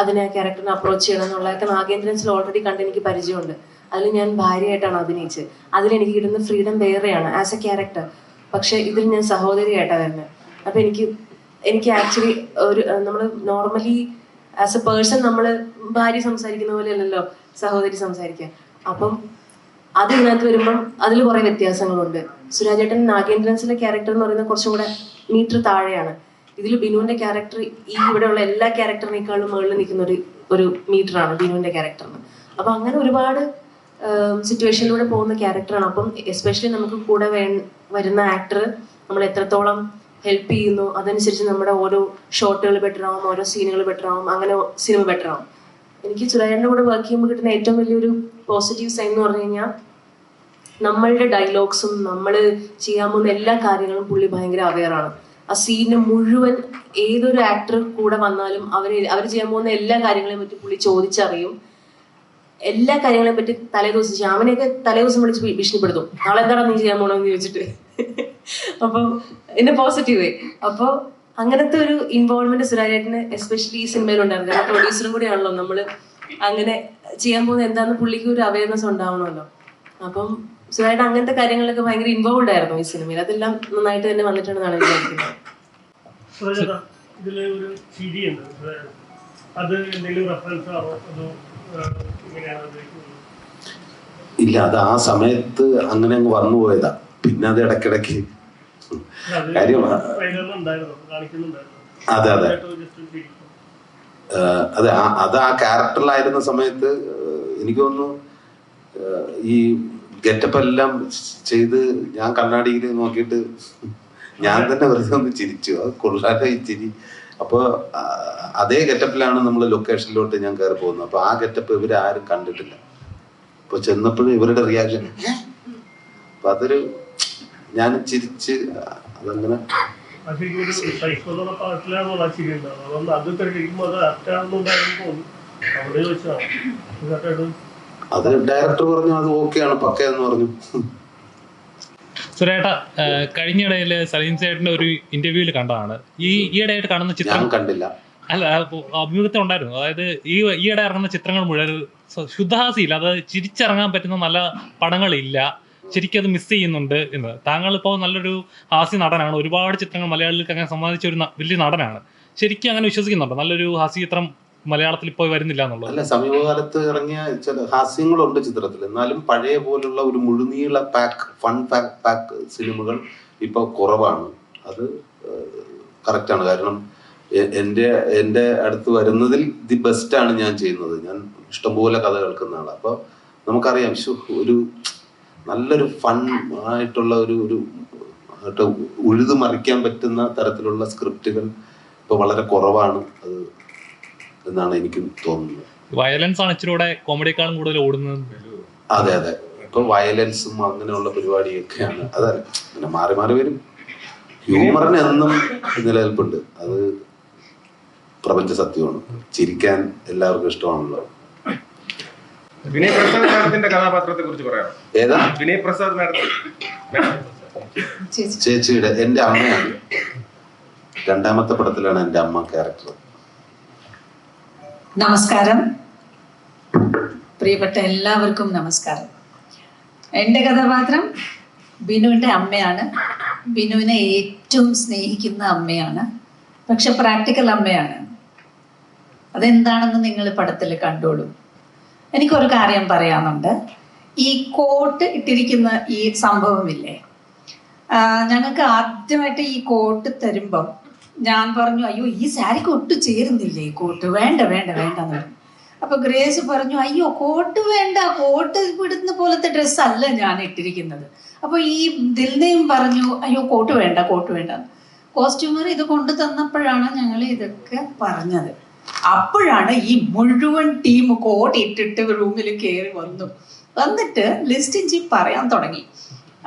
[SPEAKER 3] അതിനെ ക്യാരക്ടറിനെ അപ്രോച്ച് ചെയ്യണം എന്നുള്ളതൊക്കെ നാഗേന്ദ്രൻസിൽ ഓൾറെഡി കണ്ട് എനിക്ക് പരിചയമുണ്ട്. അതിൽ ഞാൻ ഭാര്യയായിട്ടാണ് അഭിനയിച്ചത്. അതിലെനിക്ക് കിട്ടുന്ന ഫ്രീഡം വേറെയാണ് ആസ് എ ക്യാരക്ടർ. പക്ഷെ ഇതിൽ ഞാൻ സഹോദരിയായിട്ടാണ് വരുന്നത്. അപ്പം എനിക്ക് ആക്ച്വലി ഒരു നമ്മൾ നോർമലി ആസ് എ പേഴ്സൺ നമ്മൾ ഭാര്യ സംസാരിക്കുന്ന പോലെ അല്ലല്ലോ സഹോദരി സംസാരിക്കുക. അപ്പം അത് ഇതിനകത്ത് വരുമ്പം അതിൽ കുറേ വ്യത്യാസങ്ങളുണ്ട്. സുരാജേട്ടൻ നാഗേന്ദ്രൻസിലെ ക്യാരക്ടർ എന്ന് പറയുന്നത് കുറച്ചും കൂടെ മീറ്റർ താഴെയാണ്. ഇതിൽ ബിനുവിന്റെ ക്യാരക്ടർ ഈ ഇവിടെയുള്ള എല്ലാ ക്യാരക്ടറിനേക്കാളും മുകളിൽ നിൽക്കുന്ന ഒരു മീറ്ററാണ് ബിനുവിന്റെ ക്യാരക്ടറിന്. അപ്പം അങ്ങനെ ഒരുപാട് സിറ്റുവേഷനിലൂടെ പോകുന്ന ക്യാരക്ടറാണ്. അപ്പം എസ്പെഷ്യലി നമുക്ക് കൂടെ വരുന്ന ആക്ടർ നമ്മൾ എത്രത്തോളം ഹെൽപ്പ് ചെയ്യുന്നു അതനുസരിച്ച് നമ്മുടെ ഓരോ ഷോട്ടുകൾ ബെറ്റർ ആവും, ഓരോ സീനുകൾ ബെറ്റർ ആവും, അങ്ങനെ സിനിമ ബെറ്റർ ആവും. എനിക്ക് സുരാജേട്ടൻ്റെ കൂടെ വർക്ക് ചെയ്യുമ്പോൾ കിട്ടുന്ന ഏറ്റവും വലിയൊരു പോസിറ്റീവ് സൈൻ എന്ന് പറഞ്ഞു കഴിഞ്ഞാൽ നമ്മളുടെ ഡയലോഗ്സും നമ്മൾ ചെയ്യാൻ പോകുന്ന എല്ലാ കാര്യങ്ങളും പുള്ളി ഭയങ്കര അവെയറാണ്. ആ സീന് മുഴുവൻ ഏതൊരു ആക്ടർ കൂടെ വന്നാലും അവർ ചെയ്യാൻ പോകുന്ന എല്ലാ കാര്യങ്ങളെയും പറ്റി പുള്ളി ചോദിച്ചറിയും. എല്ലാ കാര്യങ്ങളെയും പറ്റി തലേദിവസം ശ്യാമനെയൊക്കെ തലേദിവസം വിളിച്ച് ഭീഷണിപ്പെടുത്തും, നാളെ എന്താണ് നീ ചെയ്യാൻ പോകണമെന്ന് ചോദിച്ചിട്ട്. അപ്പോൾ എന്നെ പോസിറ്റീവ്. അപ്പോൾ അങ്ങനത്തെ ഒരു ഇൻവോൾവ്മെന്റ് സുരാജേട്ടന് എസ്പെഷ്യലി ഈ സിനിമയിലുണ്ടായിരുന്നു. കാരണം പ്രൊഡ്യൂസറും കൂടിയാണല്ലോ നമ്മൾ. അങ്ങനെ ചെയ്യാൻ പോകുന്നത് എന്താണെന്ന് പുള്ളിക്ക് ഒരു അവയർനെസ് ഉണ്ടാവണമല്ലോ. അപ്പം സുരാജേട്ടൻ അങ്ങനത്തെ കാര്യങ്ങളിലൊക്കെ ഭയങ്കര ഇൻവോൾവ് ആയിരുന്നു ഈ സിനിമയിൽ. അതെല്ലാം നന്നായിട്ട് തന്നെ വന്നിട്ടുണ്ടെന്നാണ് വിചാരിക്കുന്നത്.
[SPEAKER 12] ഇതില് ഒരു ചിരി ഉണ്ട്, അത് എന്തെങ്കിലും റെഫറൻസ് ആണോ അതോ എങ്ങനെയാണ്?
[SPEAKER 2] ഇല്ല, അത് ആ സമയത്ത് അങ്ങനെ അങ്ങ് വന്നു പോയതാ. പിന്നെ അത് ഇടയ്ക്കിടയ്ക്ക് കാര്യം. അതെ അതെ അതെ അത് ആ ക്യാരക്ടറിലായിരുന്ന സമയത്ത് എനിക്ക് തോന്നുന്നു ഈ ഗെറ്റപ്പ് എല്ലാം ചെയ്ത് ഞാൻ കണ്ണാടിയിൽ നോക്കിയിട്ട് ഞാൻ തന്നെ വെറുതെ ഒന്ന് ചിരിച്ചു. അത് കൊള്ളാതെ ഈ ചിരി. അപ്പോൾ അതേ ഗെറ്റപ്പിലാണ് നമ്മൾ ലൊക്കേഷനിലോട്ട് ഞാൻ കയറി പോകുന്നത്. അപ്പോൾ ആ ഗെറ്റപ്പ് ഇവരാരും കണ്ടിട്ടില്ല. അപ്പോൾ ചെന്നപ്പോഴും ഇവരുടെ റിയാക്ഷൻ അപ്പം അതൊരു ഞാൻ ചിരിച്ച് അതങ്ങനെ അത് ഡയറക്ടർ പറഞ്ഞു അത് ഓക്കെയാണ് പക്കയെന്ന് പറഞ്ഞു.
[SPEAKER 9] സുരേട്ടാ, കഴിഞ്ഞിടയിൽ സലീം ചേട്ടന്റെ ഒരു ഇന്റർവ്യൂവിൽ കണ്ടതാണ്. ഈയിടെയായിട്ട് കാണുന്ന ചിത്രം
[SPEAKER 2] കണ്ടില്ല,
[SPEAKER 9] അല്ല അഭിമുഖത്തിൽ ഉണ്ടായിരുന്നു. അതായത് ഈയിടെ ഇറങ്ങുന്ന ചിത്രങ്ങൾ മുഴുവൻ ശുദ്ധഹാസ്യയില്ല, അത് ചിരിച്ചിറങ്ങാൻ പറ്റുന്ന നല്ല പടങ്ങളില്ല, ശരിക്കും അത് മിസ് ചെയ്യുന്നുണ്ട് എന്ന്. താങ്കൾ ഇപ്പോൾ നല്ലൊരു ഹാസ്യ നടനാണ്, ഒരുപാട് ചിത്രങ്ങൾ മലയാളികൾക്ക് അങ്ങനെ സമ്മാനിച്ച ഒരു വലിയ നടനാണ്. ശരിക്കും അങ്ങനെ വിശ്വസിക്കുന്നുണ്ടോ നല്ലൊരു ഹാസ്യ ചിത്രം മലയാളത്തിൽ ഇപ്പോൾ വരുന്നില്ല എന്നുള്ളത്?
[SPEAKER 2] അല്ല, സമീപകാലത്ത് ഇറങ്ങിയ ചില ഹാസ്യങ്ങളുണ്ട് ചിത്രത്തിൽ. എന്നാലും പഴയ പോലുള്ള ഒരു മുഴുനീള ഫൺ പാക്ക് സിനിമകൾ ഇപ്പൊ കുറവാണ്. അത് കറക്റ്റാണ്. കാരണം എൻ്റെ അടുത്ത് വരുന്നതിൽ ദി ബെസ്റ്റാണ് ഞാൻ ചെയ്യുന്നത്. ഞാൻ ഇഷ്ടംപോലെ കഥ കേൾക്കുന്ന ആളാണ്. അപ്പോൾ നമുക്കറിയാം ഒരു നല്ലൊരു ഫൺ ആയിട്ടുള്ള ഒരു ഉഴുതു മറിക്കാൻ പറ്റുന്ന തരത്തിലുള്ള സ്ക്രിപ്റ്റുകൾ ഇപ്പൊ വളരെ കുറവാണ് അത് എന്നാണ് എനിക്ക് തോന്നുന്നത്.
[SPEAKER 9] വയലൻസ് ആണ് ഇച്ചിരി കോമഡിയേക്കാളും കൂടുതൽ ഓടുന്നത്.
[SPEAKER 2] അതെ അതെ, ഇപ്പൊ വയലൻസും അങ്ങനെയുള്ള പരിപാടിയൊക്കെയാണ്. അതല്ല, അങ്ങനെ മാറി മാറി വരും. ഹ്യൂമറിന് എന്നും നിലനിൽപ്പുണ്ട്, അത് പ്രപഞ്ച സത്യമാണ്. ചിരിക്കാൻ എല്ലാവർക്കും ഇഷ്ടമാണല്ലോ.
[SPEAKER 8] വിനയ് പ്രസാദ് മാഡത്തിന്റെ കഥാപാത്രത്തെ കുറിച്ച് പറയാം.
[SPEAKER 2] ഏതാ?
[SPEAKER 8] വിനയ് പ്രസാദ് മാഡം
[SPEAKER 2] ചേച്ചിയുടെ എൻ്റെ അമ്മയാണ്. രണ്ടാമത്തെ പടത്തിലാണ് എൻ്റെ അമ്മ ക്യാരക്ടർ.
[SPEAKER 13] നമസ്കാരം, പ്രിയപ്പെട്ട എല്ലാവർക്കും നമസ്കാരം. എൻ്റെ കഥാപാത്രം ബിനുവിൻ്റെ അമ്മയാണ്. ബിനുവിനെ ഏറ്റവും സ്നേഹിക്കുന്ന അമ്മയാണ്, പക്ഷെ പ്രാക്ടിക്കൽ അമ്മയാണ്. അതെന്താണെന്ന് നിങ്ങൾ പടത്തിൽ കണ്ടോളൂ. എനിക്കൊരു കാര്യം പറയാനുണ്ട്. ഈ കോട്ട് ഇട്ടിരിക്കുന്ന ഈ സംഭവമില്ലേ, ഞങ്ങൾക്ക് ആദ്യമായിട്ട് ഈ കോട്ട് തരുമ്പം ഞാൻ പറഞ്ഞു, അയ്യോ ഈ സാരിക്ക് ഒട്ടും ചേരുന്നില്ലേ ഈ കോട്ട്, വേണ്ട വേണ്ട വേണ്ട എന്ന് പറഞ്ഞു. അപ്പൊ ഗ്രേസ് പറഞ്ഞു, അയ്യോ കോട്ട് വേണ്ട, കോട്ട് ഇവിടുന്ന് പോലത്തെ ഡ്രസ്സല്ല ഞാൻ ഇട്ടിരിക്കുന്നത്. അപ്പൊ ഈ ദിൽനയും പറഞ്ഞു, അയ്യോ കോട്ട് വേണ്ട, കോട്ട് വേണ്ട. കോസ്റ്റ്യൂമർ ഇത് കൊണ്ടു തന്നപ്പോഴാണ് ഞങ്ങൾ ഇതൊക്കെ പറഞ്ഞത്. അപ്പോഴാണ് ഈ മുഴുവൻ ടീം കോട്ട് ഇട്ടിട്ട് റൂമിൽ കയറി വന്നിട്ട് ലിസ്റ്റിൻ ജി പറയാൻ തുടങ്ങി,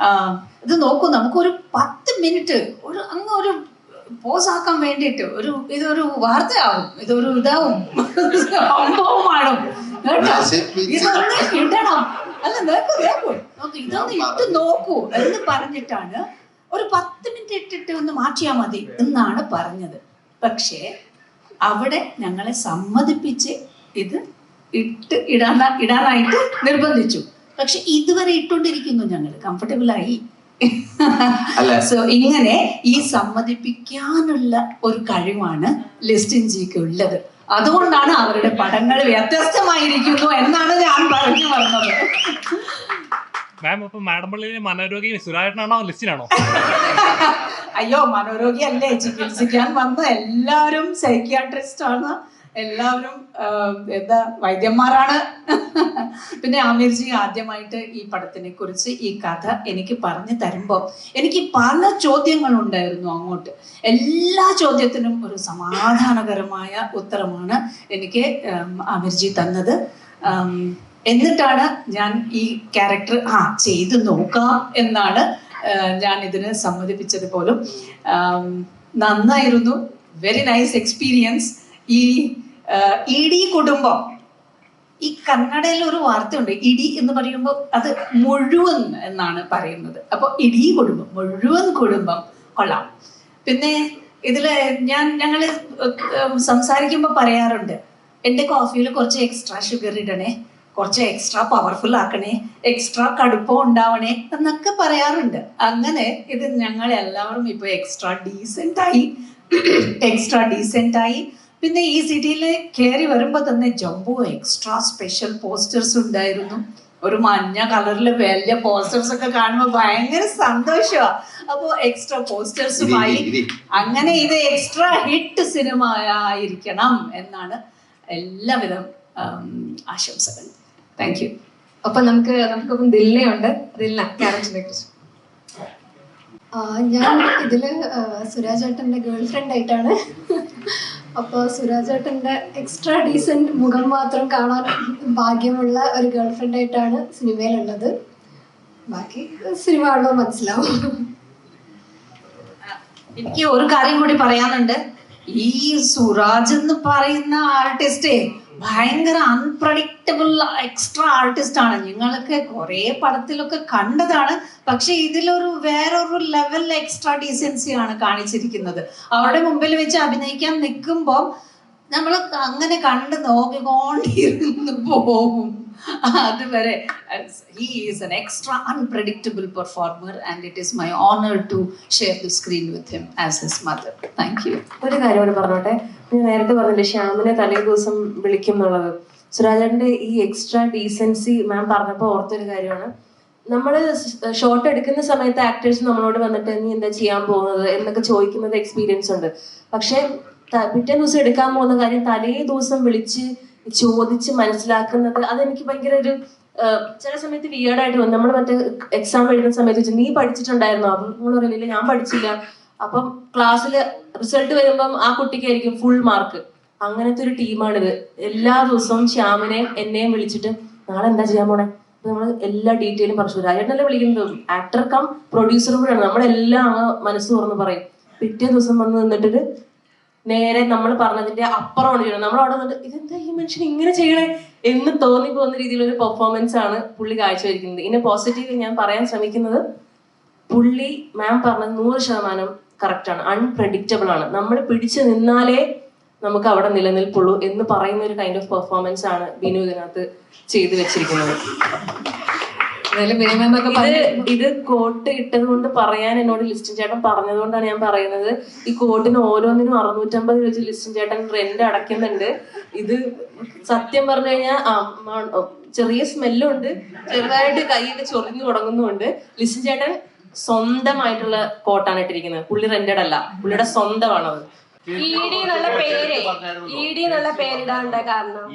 [SPEAKER 13] ഇത് നോക്കൂ, നമുക്കൊരു 10 മിനിറ്റ് ഒരു പോസ് ആക്കാൻ വേണ്ടിയിട്ട് ഇതൊരു വാർത്തയാവും, ഇതൊരു ഇതാവും, സംഭവമാണോ കേട്ടോ, ഇതൊന്ന് ഇടണം, അല്ല നോക്കൂ ഇതൊന്ന് ഇട്ട് നോക്കൂ എന്ന് പറഞ്ഞിട്ടാണ് ഒരു 10 മിനിറ്റ് ഇട്ടിട്ട് ഒന്ന് മാറ്റിയാൽ മതി എന്നാണ് പറഞ്ഞത്. പക്ഷേ അവിടെ ഞങ്ങളെ സമ്മതിപ്പിച്ച് ഇത് ഇടാനായിട്ട് നിർബന്ധിച്ചു. പക്ഷെ ഇതുവരെ ഇട്ടുകൊണ്ടിരിക്കുന്നു, ഞങ്ങൾ കംഫർട്ടബിളായി. സോ ഇങ്ങനെ ഈ സമ്മതിപ്പിക്കാനുള്ള ഒരു കഴിവാണ് ലിസ്റ്റിൻ ജിക്ക് ഉള്ളത്. അതുകൊണ്ടാണ് അവരുടെ പടങ്ങൾ വ്യത്യസ്തമായിരിക്കുന്നു എന്നാണ് ഞാൻ പറഞ്ഞു വന്നത്.
[SPEAKER 9] മാഡം പള്ളിയിലെ മനോരോഗി സുരാജേട്ടനാണോ ലിസ്റ്റിനാണോ?
[SPEAKER 13] അയ്യോ, മനോരോഗി അല്ലേ, ചികിത്സിക്കാൻ വന്ന എല്ലാവരും സൈക്യാട്രിസ്റ്റ് ആണ്, എല്ലാവരും എന്താ വൈദ്യന്മാരാണ്. പിന്നെ ആമിർജി ആദ്യമായിട്ട് ഈ പടത്തിനെ കുറിച്ച് ഈ കഥ എനിക്ക് പറഞ്ഞു തരുമ്പോൾ എനിക്ക് പല ചോദ്യങ്ങളുണ്ടായിരുന്നു അങ്ങോട്ട്. എല്ലാ ചോദ്യത്തിനും ഒരു സമാധാനകരമായ ഉത്തരമാണ് എനിക്ക് ആമിർജി തന്നത്. എന്നിട്ടാണ് ഞാൻ ഈ ക്യാരക്ടർ ചെയ്ത് നോക്കാം എന്നാണ് ഞാൻ ഇതിന് സമ്മതിപ്പിച്ചത് പോലും. നന്നായിരുന്നു, വെരി നൈസ് എക്സ്പീരിയൻസ്. ഈ ഇടി കുടുംബം, ഈ കന്നഡയിൽ ഒരു വാർത്തയുണ്ട്, ഇടി എന്ന് പറയുമ്പോൾ അത് മുഴുവൻ എന്നാണ് പറയുന്നത്. അപ്പോൾ ഇടി കുടുംബം, മുഴുവൻ കുടുംബം കൊള്ളാം. പിന്നെ ഇതില് ഞങ്ങൾ സംസാരിക്കുമ്പോൾ പറയാറുണ്ട്, എൻ്റെ കോഫിയിൽ കുറച്ച് എക്സ്ട്രാ ഷുഗർ ഇടണേ, കുറച്ച് എക്സ്ട്രാ പവർഫുൾ ആക്കണേ, എക്സ്ട്രാ കടുപ്പം ഉണ്ടാവണേ എന്നൊക്കെ പറയാറുണ്ട്. അങ്ങനെ ഇത് ഞങ്ങൾ എല്ലാവരും ഇപ്പോൾ എക്സ്ട്രാ ഡീസെന്റ് ആയി. പിന്നെ ഈ സിറ്റിയിൽ കയറി വരുമ്പോൾ തന്നെ ജംബോ എക്സ്ട്രാ സ്പെഷ്യൽ പോസ്റ്റേഴ്സ് ഉണ്ടായിരുന്നു. ഒരു മഞ്ഞ കളറിൽ വലിയ പോസ്റ്റേഴ്സ് ഒക്കെ കാണുമ്പോൾ ഭയങ്കര സന്തോഷമാണ്. അപ്പോൾ എക്സ്ട്രാ പോസ്റ്റേഴ്സുമായി അങ്ങനെ ഇത് എക്സ്ട്രാ ഹിറ്റ് സിനിമ ആയിരിക്കണം എന്നാണ് എല്ലാവിധ ആശംസകൾ. Thank you.
[SPEAKER 5] അപ്പൊ നമുക്കിപ്പം ദിൽനയുണ്ട്. ദിൽന ക്യാരക്ടറിനെ കുറിച്ച്.
[SPEAKER 14] ഞാൻ ഇതില് സുരാജേട്ടൻ്റെ ഗേൾ ഫ്രണ്ട് ആയിട്ടാണ്. അപ്പോൾ സുരാജേട്ടൻ്റെ എക്സ്ട്രാ ഡീസൻറ്റ് മുഖം മാത്രം കാണാൻ ഭാഗ്യമുള്ള ഒരു ഗേൾ ഫ്രണ്ട് ആയിട്ടാണ് സിനിമയിലുള്ളത്. ബാക്കി സിനിമ കാണുമ്പോൾ മനസ്സിലാവും.
[SPEAKER 13] എനിക്ക് ഒരു കാര്യം കൂടി പറയാനുണ്ട്. ഈ സുരാജ് എന്ന് പറയുന്ന ആർട്ടിസ്റ്റേ ഭയങ്കര അൺപ്രഡിക്റ്റബിൾ എക്സ്ട്രാ ആർട്ടിസ്റ്റ് ആണ്. ഞങ്ങളൊക്കെ കുറെ പടത്തിലൊക്കെ കണ്ടതാണ്. പക്ഷെ ഇതിലൊരു വേറൊരു ലെവൽ എക്സ്ട്രാ ഡീസൻസിയാണ് കാണിച്ചിരിക്കുന്നത്. അവരുടെ മുമ്പിൽ വെച്ച് അഭിനയിക്കാൻ നിൽക്കുമ്പോൾ നമ്മൾ അങ്ങനെ കണ്ട് നോക്കിക്കൊണ്ടിരുന്ന് പോകും. അതുവരെ he is an extra unpredictable performer and it is my honor to share the screen with him as his mother. Thank you.
[SPEAKER 3] ഒരു കാര്യം കൂടി പറഞ്ഞോട്ടെ. ഞാൻ നേരത്തെ പറഞ്ഞില്ലേ ശ്യാമിനെ തലേ ദിവസം വിളിക്കും എന്നുള്ളത്. സുരാജന്റെ ഈ എക്സ്ട്രാ ഡീസൻസി മാം പറഞ്ഞപ്പോൾ ഓർത്തൊരു കാര്യമാണ്. നമ്മൾ ഷോട്ട് എടുക്കുന്ന സമയത്ത് ആക്ടേഴ്സ് നമ്മളോട് വന്നിട്ട് നീ എന്താ ചെയ്യാൻ പോകുന്നത് എന്നൊക്കെ ചോദിക്കുന്നത് എക്സ്പീരിയൻസ് ഉണ്ട്. പക്ഷെ പിറ്റേ ദിവസം എടുക്കാൻ പോകുന്ന കാര്യം തലേ ദിവസം വിളിച്ച് ചോദിച്ച് മനസ്സിലാക്കുന്നത് അതെനിക്ക് ഭയങ്കര ഒരു ചില സമയത്ത് വിയേർഡായിട്ട് വന്നു. നമ്മൾ മറ്റേ എക്സാം എഴുതുന്ന സമയത്ത് വെച്ചാൽ നീ പഠിച്ചിട്ടുണ്ടായിരുന്നോ? അപ്പം നിങ്ങൾ പറയില്ല ഞാൻ പഠിച്ചില്ല. അപ്പം ക്ലാസ്സിൽ റിസൾട്ട് വരുമ്പം ആ കുട്ടിക്കായിരിക്കും ഫുൾ മാർക്ക്. അങ്ങനത്തെ ഒരു ടീമാണിത്. എല്ലാ ദിവസവും ശ്യാമിനെയും എന്നെയും വിളിച്ചിട്ട് നാളെ എന്താ ചെയ്യാൻ പോണേ നമ്മൾ എല്ലാ ഡീറ്റെയിലും പറഞ്ഞു. രാജേട്ടനല്ലേ വിളിക്കുന്നത്, ആക്ടർ കം പ്രൊഡ്യൂസർ കൂടെയാണ്. നമ്മളെല്ലാം മനസ്സ് തുറന്ന് പറയും. പിറ്റേ ദിവസം വന്ന് നിന്നിട്ട് നേരെ നമ്മൾ പറഞ്ഞതിന്റെ അപ്പുറമാണ് ചെയ്യണം. നമ്മൾ അവിടെ നിന്നിട്ട് ഇതെന്താ ഈ മനുഷ്യൻ ഇങ്ങനെ ചെയ്യണേ എന്ന് തോന്നി പോകുന്ന രീതിയിലൊരു പെർഫോമൻസ് ആണ് പുള്ളി കാഴ്ചവെക്കുന്നത്. ഇതിന്റെ പോസിറ്റീവ് ഞാൻ പറയാൻ ശ്രമിക്കുന്നത്, പുള്ളി മാം പറഞ്ഞത് 100% കറക്റ്റ് ആണ്. അൺപ്രഡിക്റ്റബിൾ ആണ്. നമ്മൾ പിടിച്ചു നിന്നാലേ നമുക്ക് അവിടെ നിലനിൽപ്പുള്ളൂ എന്ന് പറയുന്ന ഒരു കൈൻഡ് ഓഫ് പെർഫോമൻസ് ആണ് ബിനു ഇതിനകത്ത് ചെയ്തു വെച്ചിരിക്കുന്നത്. ഇത് കോട്ട് ഇട്ടത് കൊണ്ട് പറയാൻ എന്നോട് ലിസ്റ്റിൻ ചേട്ടൻ പറഞ്ഞതുകൊണ്ടാണ് ഞാൻ പറയുന്നത്. ഈ കോട്ടിന് ഓരോന്നിനും 650 വെച്ച് ലിസ്റ്റിൻ ചേട്ടൻ റെന്റ് അടയ്ക്കുന്നുണ്ട്. ഇത് സത്യം പറഞ്ഞു കഴിഞ്ഞാൽ ചെറിയ സ്മെല്ലുണ്ട്, ചെറുതായിട്ട് കൈയൊക്കെ ചൊറിഞ്ഞു തുടങ്ങുന്നുണ്ട്. ലിസ്റ്റിൻ ചേട്ടൻ സ്വന്തമായിട്ടുള്ള കോട്ടാണ് ഇട്ടിരിക്കുന്നത്. പുള്ളി റെന്റഡ് അല്ല, പുള്ളിയുടെ സ്വന്തമാണത്.
[SPEAKER 14] ED എന്നുള്ള പേര് ED എന്നുള്ള പേരിടാണ്ട കാരണം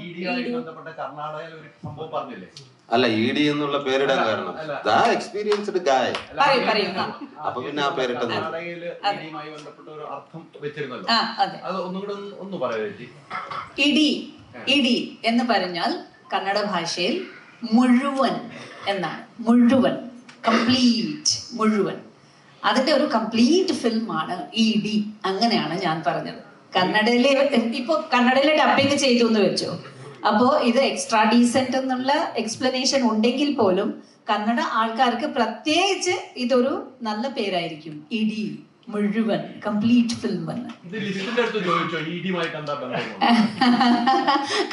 [SPEAKER 6] ബന്ധപ്പെട്ട കർണാടകയിൽ ഒരു സംഭവം പറഞ്ഞില്ലേ?
[SPEAKER 2] അല്ല, ED എന്നുള്ള പേരിടാൻ കാരണം എക്സ്പീരിയൻസ്ഡ് ഗായ്. അപ്പൊ പിന്നെ ആ പേരിട്ടത്
[SPEAKER 6] കർണാടകയില് ഇഡിയുമായി ബന്ധപ്പെട്ട ഒരു അർത്ഥം വെച്ചിരുന്നല്ലോ, അത് ഒന്നുകൂടെ ഒന്ന് പറയാം.
[SPEAKER 13] ഇടി എന്ന് പറഞ്ഞാൽ കന്നഡ ഭാഷയിൽ മുഴുവൻ എന്നാണ്. മുഴുവൻ, കംപ്ലീറ്റ്, മുഴുവൻ. അതിന്റെ ഒരു കംപ്ലീറ്റ് ഫിലിമാണ് ED. അങ്ങനെയാണ് ഞാൻ പറഞ്ഞത്. കന്നഡയിലെ ഡബിങ് ചെയ്തു എന്ന് വെച്ചോ, അപ്പോ ഇത് എക്സ്ട്രാ ഡീസെന്റ് എന്നുള്ള എക്സ്പ്ലനേഷൻ ഉണ്ടെങ്കിൽ പോലും കന്നഡ ആൾക്കാർക്ക് പ്രത്യേകിച്ച് ഇതൊരു നല്ല പേരായിരിക്കും. ED മുഴുവൻ, കംപ്ലീറ്റ് ഫിലിം എന്ന്.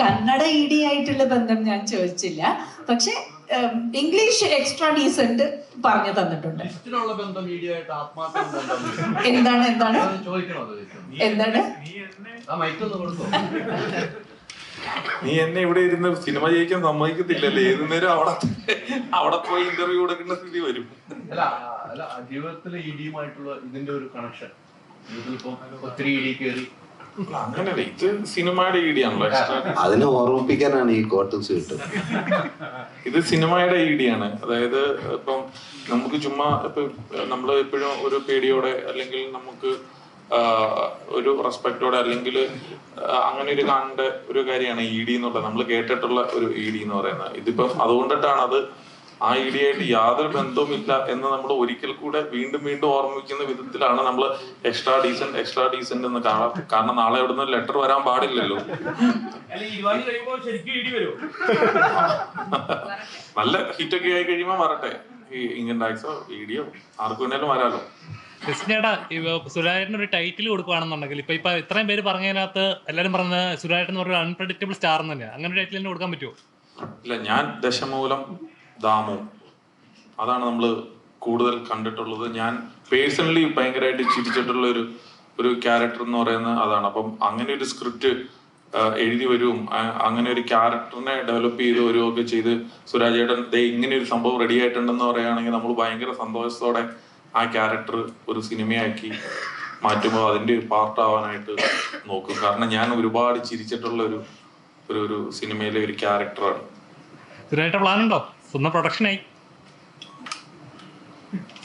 [SPEAKER 13] കന്നഡ ED ആയിട്ടുള്ള ബന്ധം ഞാൻ ചോദിച്ചില്ല, പക്ഷെ ഇംഗ്ലീഷ് എക്സ്ട്രാ ഡീസെന്റ് പറഞ്ഞു തന്നിട്ടുണ്ട്. എന്താണ്
[SPEAKER 1] നീ എന്നെ ഇവിടെ ഇരുന്ന് സിനിമ ജയിക്കാൻ സമ്മതിക്കത്തില്ലല്ലേ? ഏത് നേരം അവിടെ പോയി ഇന്റർവ്യൂ കൊടുക്കേണ്ട സ്ഥിതി വരും.
[SPEAKER 6] അല്ല, ജീവിതത്തിലെ ഇഡിയുമായിട്ടുള്ള ഇതിന്റെ ഒരു കണക്ഷൻ ഒത്തിരി ഇടി കയറി
[SPEAKER 1] അങ്ങനെയല്ല, ഇത് സിനിമയുടെ ഇടിയാണല്ലോ.
[SPEAKER 2] അതിനെ ഓർമ്മിപ്പിക്കാനാണ് ഈ കോട്ടൺ സ്യൂട്ട്.
[SPEAKER 1] ഇത് സിനിമയുടെ ഇടിയാണ്. അതായത് ഇപ്പം നമുക്ക് ചുമ്മാ ഇപ്പൊ നമ്മൾ എപ്പോഴും ഒരു പേടിയോടെ അല്ലെങ്കിൽ നമുക്ക് ഒരു റെസ്പെക്റ്റോടെ അല്ലെങ്കിൽ അങ്ങനെ ഒരു കാണേണ്ട ഒരു കാര്യമാണ് ED എന്നുള്ളത്. നമ്മൾ കേട്ടിട്ടുള്ള ഒരു ED എന്ന് പറയുന്നത്. ഇതിപ്പം അതുകൊണ്ടിട്ടാണ് അത് ആ ED ആയിട്ട് യാതൊരു ബന്ധവുമില്ല എന്ന് നമ്മൾ ഒരിക്കൽ കൂടെ വീണ്ടും വീണ്ടും ഓർമ്മിക്കുന്ന വിധത്തിലാണ് നമ്മൾ എക്സ്ട്രാ ഡീസന്റ് എന്ന് കാണാം. കാരണം നാളെ എവിടുന്ന് ലെറ്റർ വരാൻ പാടില്ലല്ലോ. നല്ല ഹിറ്റൊക്കെ ആയി കഴിയുമ്പോ വരട്ടെ, ഈ ഇൻകം ടാക്സോ EDയോ ആർക്കും വേണേലും വരാലോ.
[SPEAKER 9] ചേട്ടാ, സുരാജേട്ടന് ഒരു ടൈറ്റിൽ കൊടുക്കുകയാണെന്നുണ്ടെങ്കിൽ ഇപ്പൊ ഇത്രയും പേര് പറഞ്ഞതിനകത്ത് എല്ലാരും പറഞ്ഞ സുരാജേട്ടൻ എന്ന് പറഞ്ഞ അൺപ്രഡിക്റ്റബിൾ സ്റ്റാർ എന്ന് തന്നെയാണ്. അങ്ങനെ ഒരു ടൈറ്റിൽ തന്നെ കൊടുക്കാൻ പറ്റുമോ?
[SPEAKER 1] ഇല്ല, ഞാൻ ദശമൂലം ദാമു, അതാണ് നമ്മൾ കൂടുതൽ കണ്ടിട്ടുള്ളത്. ഞാൻ പേഴ്സണലി ഭയങ്കരമായിട്ട് ചിരിച്ചിട്ടുള്ള ഒരു ക്യാരക്ടർ എന്ന് പറയുന്നത് അതാണ്. അപ്പം അങ്ങനെ ഒരു സ്ക്രിപ്റ്റ് എഴുതി വരും, അങ്ങനെ ഒരു ക്യാരക്ടറിനെ ഡെവലപ്പ് ചെയ്ത് വരുമൊക്കെ ചെയ്ത് സുരാജേട്ടൻ ഇങ്ങനെ ഒരു സംഭവം റെഡി ആയിട്ടുണ്ടെന്ന് പറയുകയാണെങ്കിൽ നമ്മൾ ഭയങ്കര സന്തോഷത്തോടെ ആ ക്യാരക്ടർ ഒരു സിനിമയാക്കി മാറ്റുമ്പോൾ അതിന്റെ ഒരു പാർട്ടാവാനായിട്ട് നോക്കും. കാരണം ഞാൻ ഒരുപാട് ചിരിച്ചിട്ടുള്ള ഒരു സിനിമയിലെ ഒരു ക്യാരക്ടറാണ്.
[SPEAKER 9] സുരാജേട്ട പ്ലാൻ ഉണ്ടോ? സ്വന്തം പ്രൊഡക്ഷനായി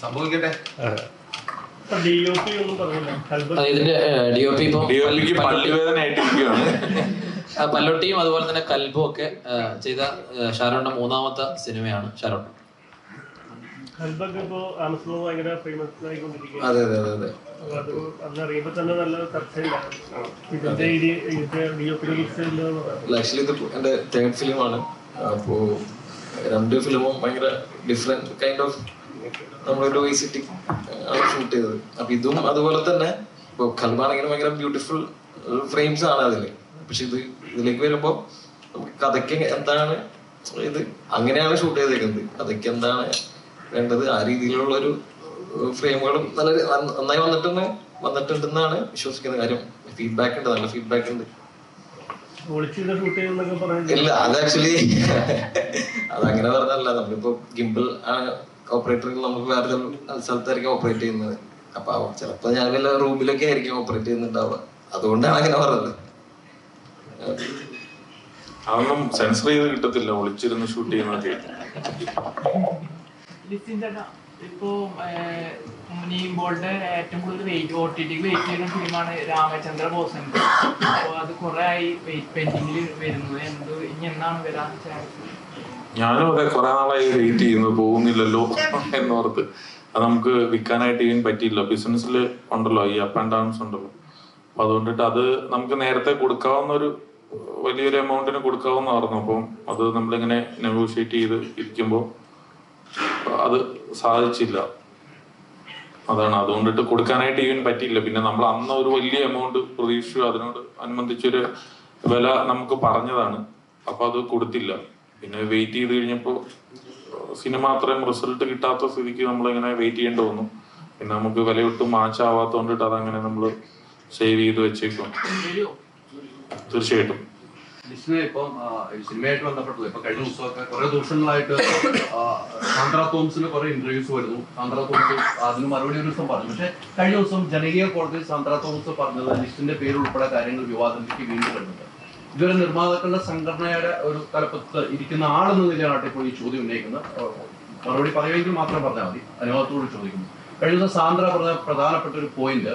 [SPEAKER 6] സംഭവിക്കട്ടെ.
[SPEAKER 10] ഇതിന്റെ DOP ഇപ്പം
[SPEAKER 1] പല്ലുവേദനയായിട്ടിരിക്കുകയാണ്.
[SPEAKER 10] പല്ലൊട്ടിയും അതുപോലെ തന്നെ കൽബും ഒക്കെ ചെയ്ത ഷാരോണിന്റെ 3ാമത്തെ സിനിമയാണ് ഷാരോൺ.
[SPEAKER 15] ആക്ച്വലി ഇത് എന്റെ 3rd ഫിലിമാണ്. അപ്പോ 2 ഫിലിമും ഭയങ്കര ഡിഫറെന്റ് കൈൻഡ് ഓഫ് നമ്മളൊരു വിസിറ്റിംഗ് ആണ് ഷൂട്ട് ചെയ്തത്. അപ്പൊ ഇതും അതുപോലെ തന്നെ ഇപ്പൊ കൽബാണെങ്കിലും ഭയങ്കര ബ്യൂട്ടിഫുൾ ഫ്രെയിംസ് ആണ് അതില്. പക്ഷെ ഇതിലേക്ക് വരുമ്പോ നമുക്ക് കഥയ്ക്ക് എന്താണ് ഇത് അങ്ങനെയാണ് ഷൂട്ട് ചെയ്തേക്കുന്നത്. കഥയ്ക്ക് എന്താണ് വേണ്ടത് ആ രീതിയിലുള്ള ഒരു ഫ്രെയിമുകളും നല്ല നന്നായി വന്നിട്ടുണ്ടെന്നാണ് വിശ്വസിക്കുന്ന കാര്യം. ഫീഡ്ബാക്ക് ഉണ്ട്, നല്ല ഫീഡ്ബാക്ക് ഉണ്ട്. ഇല്ല, അത് ആക്ച്വലി അതങ്ങനെ പറഞ്ഞല്ല. നമ്മളിപ്പോ ഗിംബിൾ ആണ് ഓപ്പറേറ്റർ, നമുക്ക് വേറെ സ്ഥലത്തായിരിക്കും ഓപ്പറേറ്റ് ചെയ്യുന്നത്. അപ്പൊ ചിലപ്പോ ഞാൻ വല്ല റൂമിലൊക്കെ ആയിരിക്കും ഓപ്പറേറ്റ് ചെയ്യുന്നുണ്ടാവുക. അതുകൊണ്ടാണ് അങ്ങനെ പറഞ്ഞത്.
[SPEAKER 1] അതൊന്നും സെൻസർ ചെയ്ത് കിട്ടത്തില്ല, ഒളിച്ചിരുന്ന് ഷൂട്ട് ചെയ്യുന്നതൊക്കെ.
[SPEAKER 4] ഇപ്പോ നീമ്പോളുടെ ഏറ്റവും കൂടുതൽ OTT വെയിറ്റ് ചെയ്യുന്ന ഫിലിമാണ് രാമചന്ദ്ര ബോസിന്റെ. അപ്പൊ അത് കുറെ ആയി പെൻഡിങ്ങിൽ വരുന്നത്. ഇനി എന്നാണ് വരാൻ ചാൻസ്?
[SPEAKER 1] ഞാനും അതെ, കുറെ നാളായി വെയിറ്റ് ചെയ്യുന്നു, പോകുന്നില്ലല്ലോ എന്നോർത്ത്. അത് നമുക്ക് വിൽക്കാനായിട്ട് ഇവൻ പറ്റിയില്ല. ബിസിനസ്സിൽ ഉണ്ടല്ലോ ഈ അപ്പ് ആൻഡ് ഡൗൺസ് ഉണ്ടല്ലോ. അപ്പൊ അതുകൊണ്ടിട്ട് അത് നമുക്ക് നേരത്തെ കൊടുക്കാവുന്ന ഒരു വലിയൊരു എമൗണ്ടിന് കൊടുക്കാവുന്ന പറഞ്ഞു. അപ്പം അത് നമ്മളിങ്ങനെ നെഗോഷിയേറ്റ് ചെയ്ത് ഇരിക്കുമ്പോൾ അത് സാധിച്ചില്ല. അതാണ്, അതുകൊണ്ടിട്ട് കൊടുക്കാനായിട്ട് ഈവൻ പറ്റിയില്ല. പിന്നെ നമ്മൾ അന്ന് ഒരു വലിയ എമൗണ്ട് പ്രതീക്ഷിച്ചു, അതിനോട് അനുബന്ധിച്ചൊരു വില നമുക്ക് പറഞ്ഞതാണ്. അപ്പൊ അത് കൊടുത്തില്ല. പിന്നെ വെയിറ്റ് ചെയ്ത് കഴിഞ്ഞപ്പോൾ സിനിമ അത്രയും റിസൾട്ട് കിട്ടാത്ത സ്ഥിതിക്ക് നമ്മളിങ്ങനെ വെയിറ്റ് ചെയ്യേണ്ടി വന്നു. പിന്നെ നമുക്ക് വിലയൊട്ടും മാച്ച് ആവാത്തോണ്ടിട്ട് അതങ്ങനെ നമ്മൾ സേവ് ചെയ്ത് വെച്ചേക്കും. തീർച്ചയായിട്ടും
[SPEAKER 6] ലിസ്റ്റിനെ ഇപ്പം സിനിമയായിട്ട് ബന്ധപ്പെട്ടത് ഇപ്പൊ കഴിഞ്ഞ ദിവസമൊക്കെ കുറെ ദിവസങ്ങളായിട്ട് സാന്ദ്ര തോമസിന് കുറെ ഇന്റർവ്യൂസ് വരുന്നു. സാന്ദ്ര തോമസ് അതിന് മറുപടി ഒരു ദിവസം പറഞ്ഞു. പക്ഷെ കഴിഞ്ഞ ദിവസം ജനകീയ കോടതിയിൽ സാന്ദ്ര തോമസ് പറഞ്ഞത് ലിസ്റ്റിന്റെ പേര് ഉൾപ്പെടെ കാര്യങ്ങൾ വിവാദത്തിലേക്ക് വീണ്ടും വരുന്നുണ്ട്. ഇതുവരെ നിർമ്മാതാക്കളുടെ സംഘടനയുടെ ഒരു തലപ്പത്ത് ഇരിക്കുന്ന ആളെന്ന നിലയിലാണ് ഇപ്പോൾ ഈ ചോദ്യം ഉന്നയിക്കുന്നത്. മറുപടി പറയുമെങ്കിൽ മാത്രം പറഞ്ഞാൽ മതി. അനുഭവത്തോട് ചോദിക്കുന്നു. കഴിഞ്ഞ ദിവസം സാന്ദ്ര പറഞ്ഞ പ്രധാനപ്പെട്ട ഒരു പോയിന്റ്,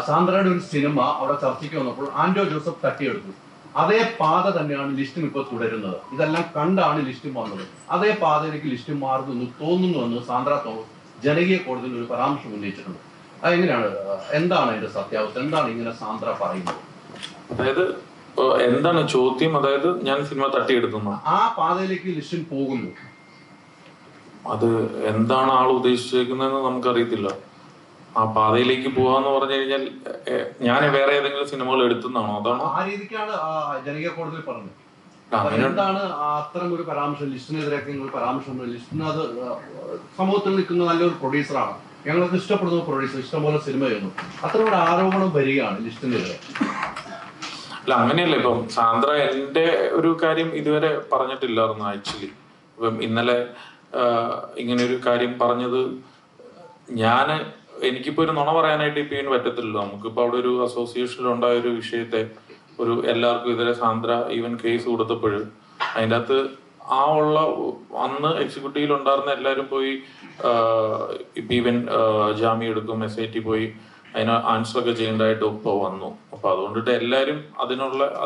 [SPEAKER 6] സാന്ദ്രയുടെ ഒരു സിനിമ അവിടെ ചർച്ചയ്ക്ക് വന്നപ്പോൾ ആന്റോ ജോസഫ് തട്ടിയെടുത്തു. അതേ പാത തന്നെയാണ് ലിസ്റ്റും ഇപ്പോൾ തുടരുന്നത്. ഇതെല്ലാം കണ്ടാണ് ലിസ്റ്റും വന്നത്. അതേ പാതയിലേക്ക് ലിസ്റ്റും മാറുന്നു തോന്നുന്നുവെന്ന് സാന്ദ്ര തോമസ് ജനകീയ കോടതിയിൽ ഒരു പരാമർശം ഉന്നയിച്ചിട്ടുണ്ട്. അതെങ്ങനെയാണ്, എന്താണ് അതിന്റെ സത്യാവസ്ഥ, എന്താണ് ഇങ്ങനെ സാന്ദ്ര പറയുന്നത്?
[SPEAKER 1] അതായത് എന്താണ് ചോദ്യം? അതായത് ഞാൻ സിനിമ തട്ടിയെടുക്കുന്നു,
[SPEAKER 6] ആ പാതയിലേക്ക് ലിസ്റ്റും പോകുന്നു,
[SPEAKER 1] അത് എന്താണ് ആൾ ഉദ്ദേശിച്ചേക്കുന്നതെന്ന് നമുക്കറിയത്തില്ല. ആ പാതയിലേക്ക് പോവാന്ന് പറഞ്ഞു കഴിഞ്ഞാൽ ഞാൻ വേറെ ഏതെങ്കിലും സിനിമകൾ എടുത്തുന്നാണോ? അതാണോ?
[SPEAKER 6] ആ രീതിക്കാണ് ജനകീയ കോടതിയിൽ പറഞ്ഞത്. എന്താണ് അത്തരം ഒരു പരാമർശം ലിസ്റ്റിനെതിരെയൊക്കെ നിങ്ങൾ പരാമർശം? ലിസ്റ്റിന് അത് സമൂഹത്തിൽ നിൽക്കുന്ന നല്ലൊരു പ്രൊഡ്യൂസറാണ്, ഞങ്ങൾക്ക് ഇഷ്ടപ്പെടുന്ന പ്രൊഡ്യൂസർ, ഇഷ്ടംപോലെ സിനിമ ചെയ്യുന്നു, അത്തരം ഒരു ആരോപണം വരികയാണ് ലിസ്റ്റിനെതിരെ.
[SPEAKER 1] അല്ല, അങ്ങനെയല്ല. ഇപ്പം സാന്ദ്ര എന്റെ ഒരു കാര്യം ഇതുവരെ പറഞ്ഞിട്ടില്ലായിരുന്നു ആക്ച്വലി. ഇപ്പം ഇന്നലെ ഇങ്ങനെ ഒരു കാര്യം പറഞ്ഞത് എനിക്കിപ്പോ ഒരു നുണ പറയാനായിട്ട് ഇപ്പൊ ഇതിന് പറ്റത്തില്ലല്ലോ. നമുക്കിപ്പോ അവിടെ ഒരു അസോസിയേഷനിൽ ഉണ്ടായ ഒരു വിഷയത്തെ ഒരു എല്ലാവർക്കും എതിരെ സാന്ദ്ര ഈവൻ കേസ് കൊടുത്തപ്പോഴും അതിൻ്റെ അകത്ത് അന്ന് എക്സിക്യൂട്ടീവിൽ ഉണ്ടായിരുന്ന എല്ലാവരും പോയി ഇപ്പൊ ഈവൻ ജാമ്യം എടുക്കും, SIT പോയി അതിന് ആൻസർ ഒക്കെ ചെയ്യേണ്ടതായിട്ട് ഇപ്പോൾ വന്നു. അപ്പൊ അതുകൊണ്ടിട്ട് എല്ലാവരും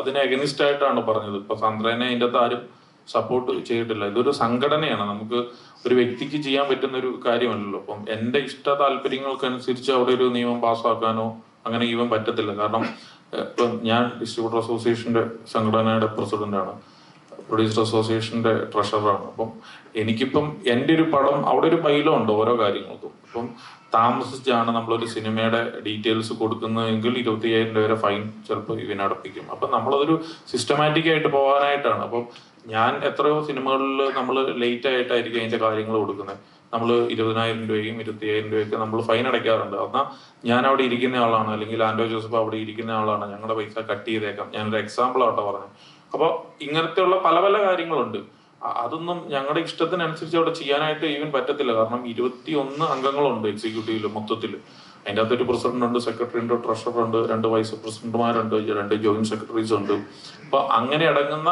[SPEAKER 1] അതിനെ അഗനിസ്റ്റ് ആയിട്ടാണ് പറഞ്ഞത്. ഇപ്പൊ സാന്ദ്രനെ അതിൻ്റെ അകത്ത് ആരും സപ്പോർട്ട് ചെയ്തിട്ടില്ല. ഇതൊരു സംഘടനയാണ്, നമുക്ക് ഒരു വ്യക്തിക്ക് ചെയ്യാൻ പറ്റുന്ന ഒരു കാര്യമല്ലല്ലോ. അപ്പം എന്റെ ഇഷ്ട താല്പര്യങ്ങൾക്കനുസരിച്ച് അവിടെ ഒരു നിയമം പാസ്സാക്കാനോ അങ്ങനെ ഈവൻ പറ്റത്തില്ല. കാരണം ഇപ്പം ഞാൻ ഡിസ്ട്രിബ്യൂട്ടർ അസോസിയേഷന്റെ സംഘടനയുടെ പ്രസിഡന്റാണ്, പ്രൊഡ്യൂസർ അസോസിയേഷന്റെ ട്രഷററാണ്. അപ്പം എനിക്കിപ്പം എൻ്റെ ഒരു പടം അവിടെ ഒരു ബൈലോ ഉണ്ട് ഓരോ കാര്യങ്ങൾക്കും. ഇപ്പം താമസിച്ചാണ് നമ്മളൊരു സിനിമയുടെ ഡീറ്റെയിൽസ് കൊടുക്കുന്നതെങ്കിൽ 25,000 രൂപ വരെ ഫൈൻ ചിലപ്പോൾ ഇവനടപ്പിക്കും. അപ്പം നമ്മളതൊരു സിസ്റ്റമാറ്റിക് ആയിട്ട് പോകാനായിട്ടാണ്. അപ്പം ഞാൻ എത്രയോ സിനിമകളിൽ നമ്മൾ ലേറ്റ് ആയിട്ടായിരിക്കും അതിന്റെ കാര്യങ്ങൾ കൊടുക്കുന്നത്. നമ്മൾ 20,000 രൂപയും 25,000 രൂപയൊക്കെ നമ്മൾ ഫൈൻ അടയ്ക്കാറുണ്ട്. എന്നാൽ ഞാൻ അവിടെ ഇരിക്കുന്ന ആളാണ്, അല്ലെങ്കിൽ ആന്റോ ജോസഫ് അവിടെ ഇരിക്കുന്ന ആളാണ്, ഞങ്ങളുടെ പൈസ കട്ട് ചെയ്തേക്കാം. ഞാനൊരു എക്സാമ്പിൾ ആട്ടോ പറഞ്ഞത്. അപ്പോൾ ഇങ്ങനത്തെയുള്ള പല പല കാര്യങ്ങളുണ്ട്. അതൊന്നും ഞങ്ങളുടെ ഇഷ്ടത്തിനനുസരിച്ച് അവിടെ ചെയ്യാനായിട്ട് ഈവൻ പറ്റത്തില്ല. കാരണം 21 അംഗങ്ങളുണ്ട് എക്സിക്യൂട്ടീവില് മൊത്തത്തിൽ. അതിൻ്റെ അകത്തൊരു പ്രസിഡന്റ് ഉണ്ട്, സെക്രട്ടറി ഉണ്ട്, ട്രഷറർ ഉണ്ട്, 2 വൈസ് പ്രസിഡന്റുമാരുണ്ട്, 2 ജോയിന്റ് സെക്രട്ടറീസ് ഉണ്ട്. അപ്പൊ അങ്ങനെ അടങ്ങുന്ന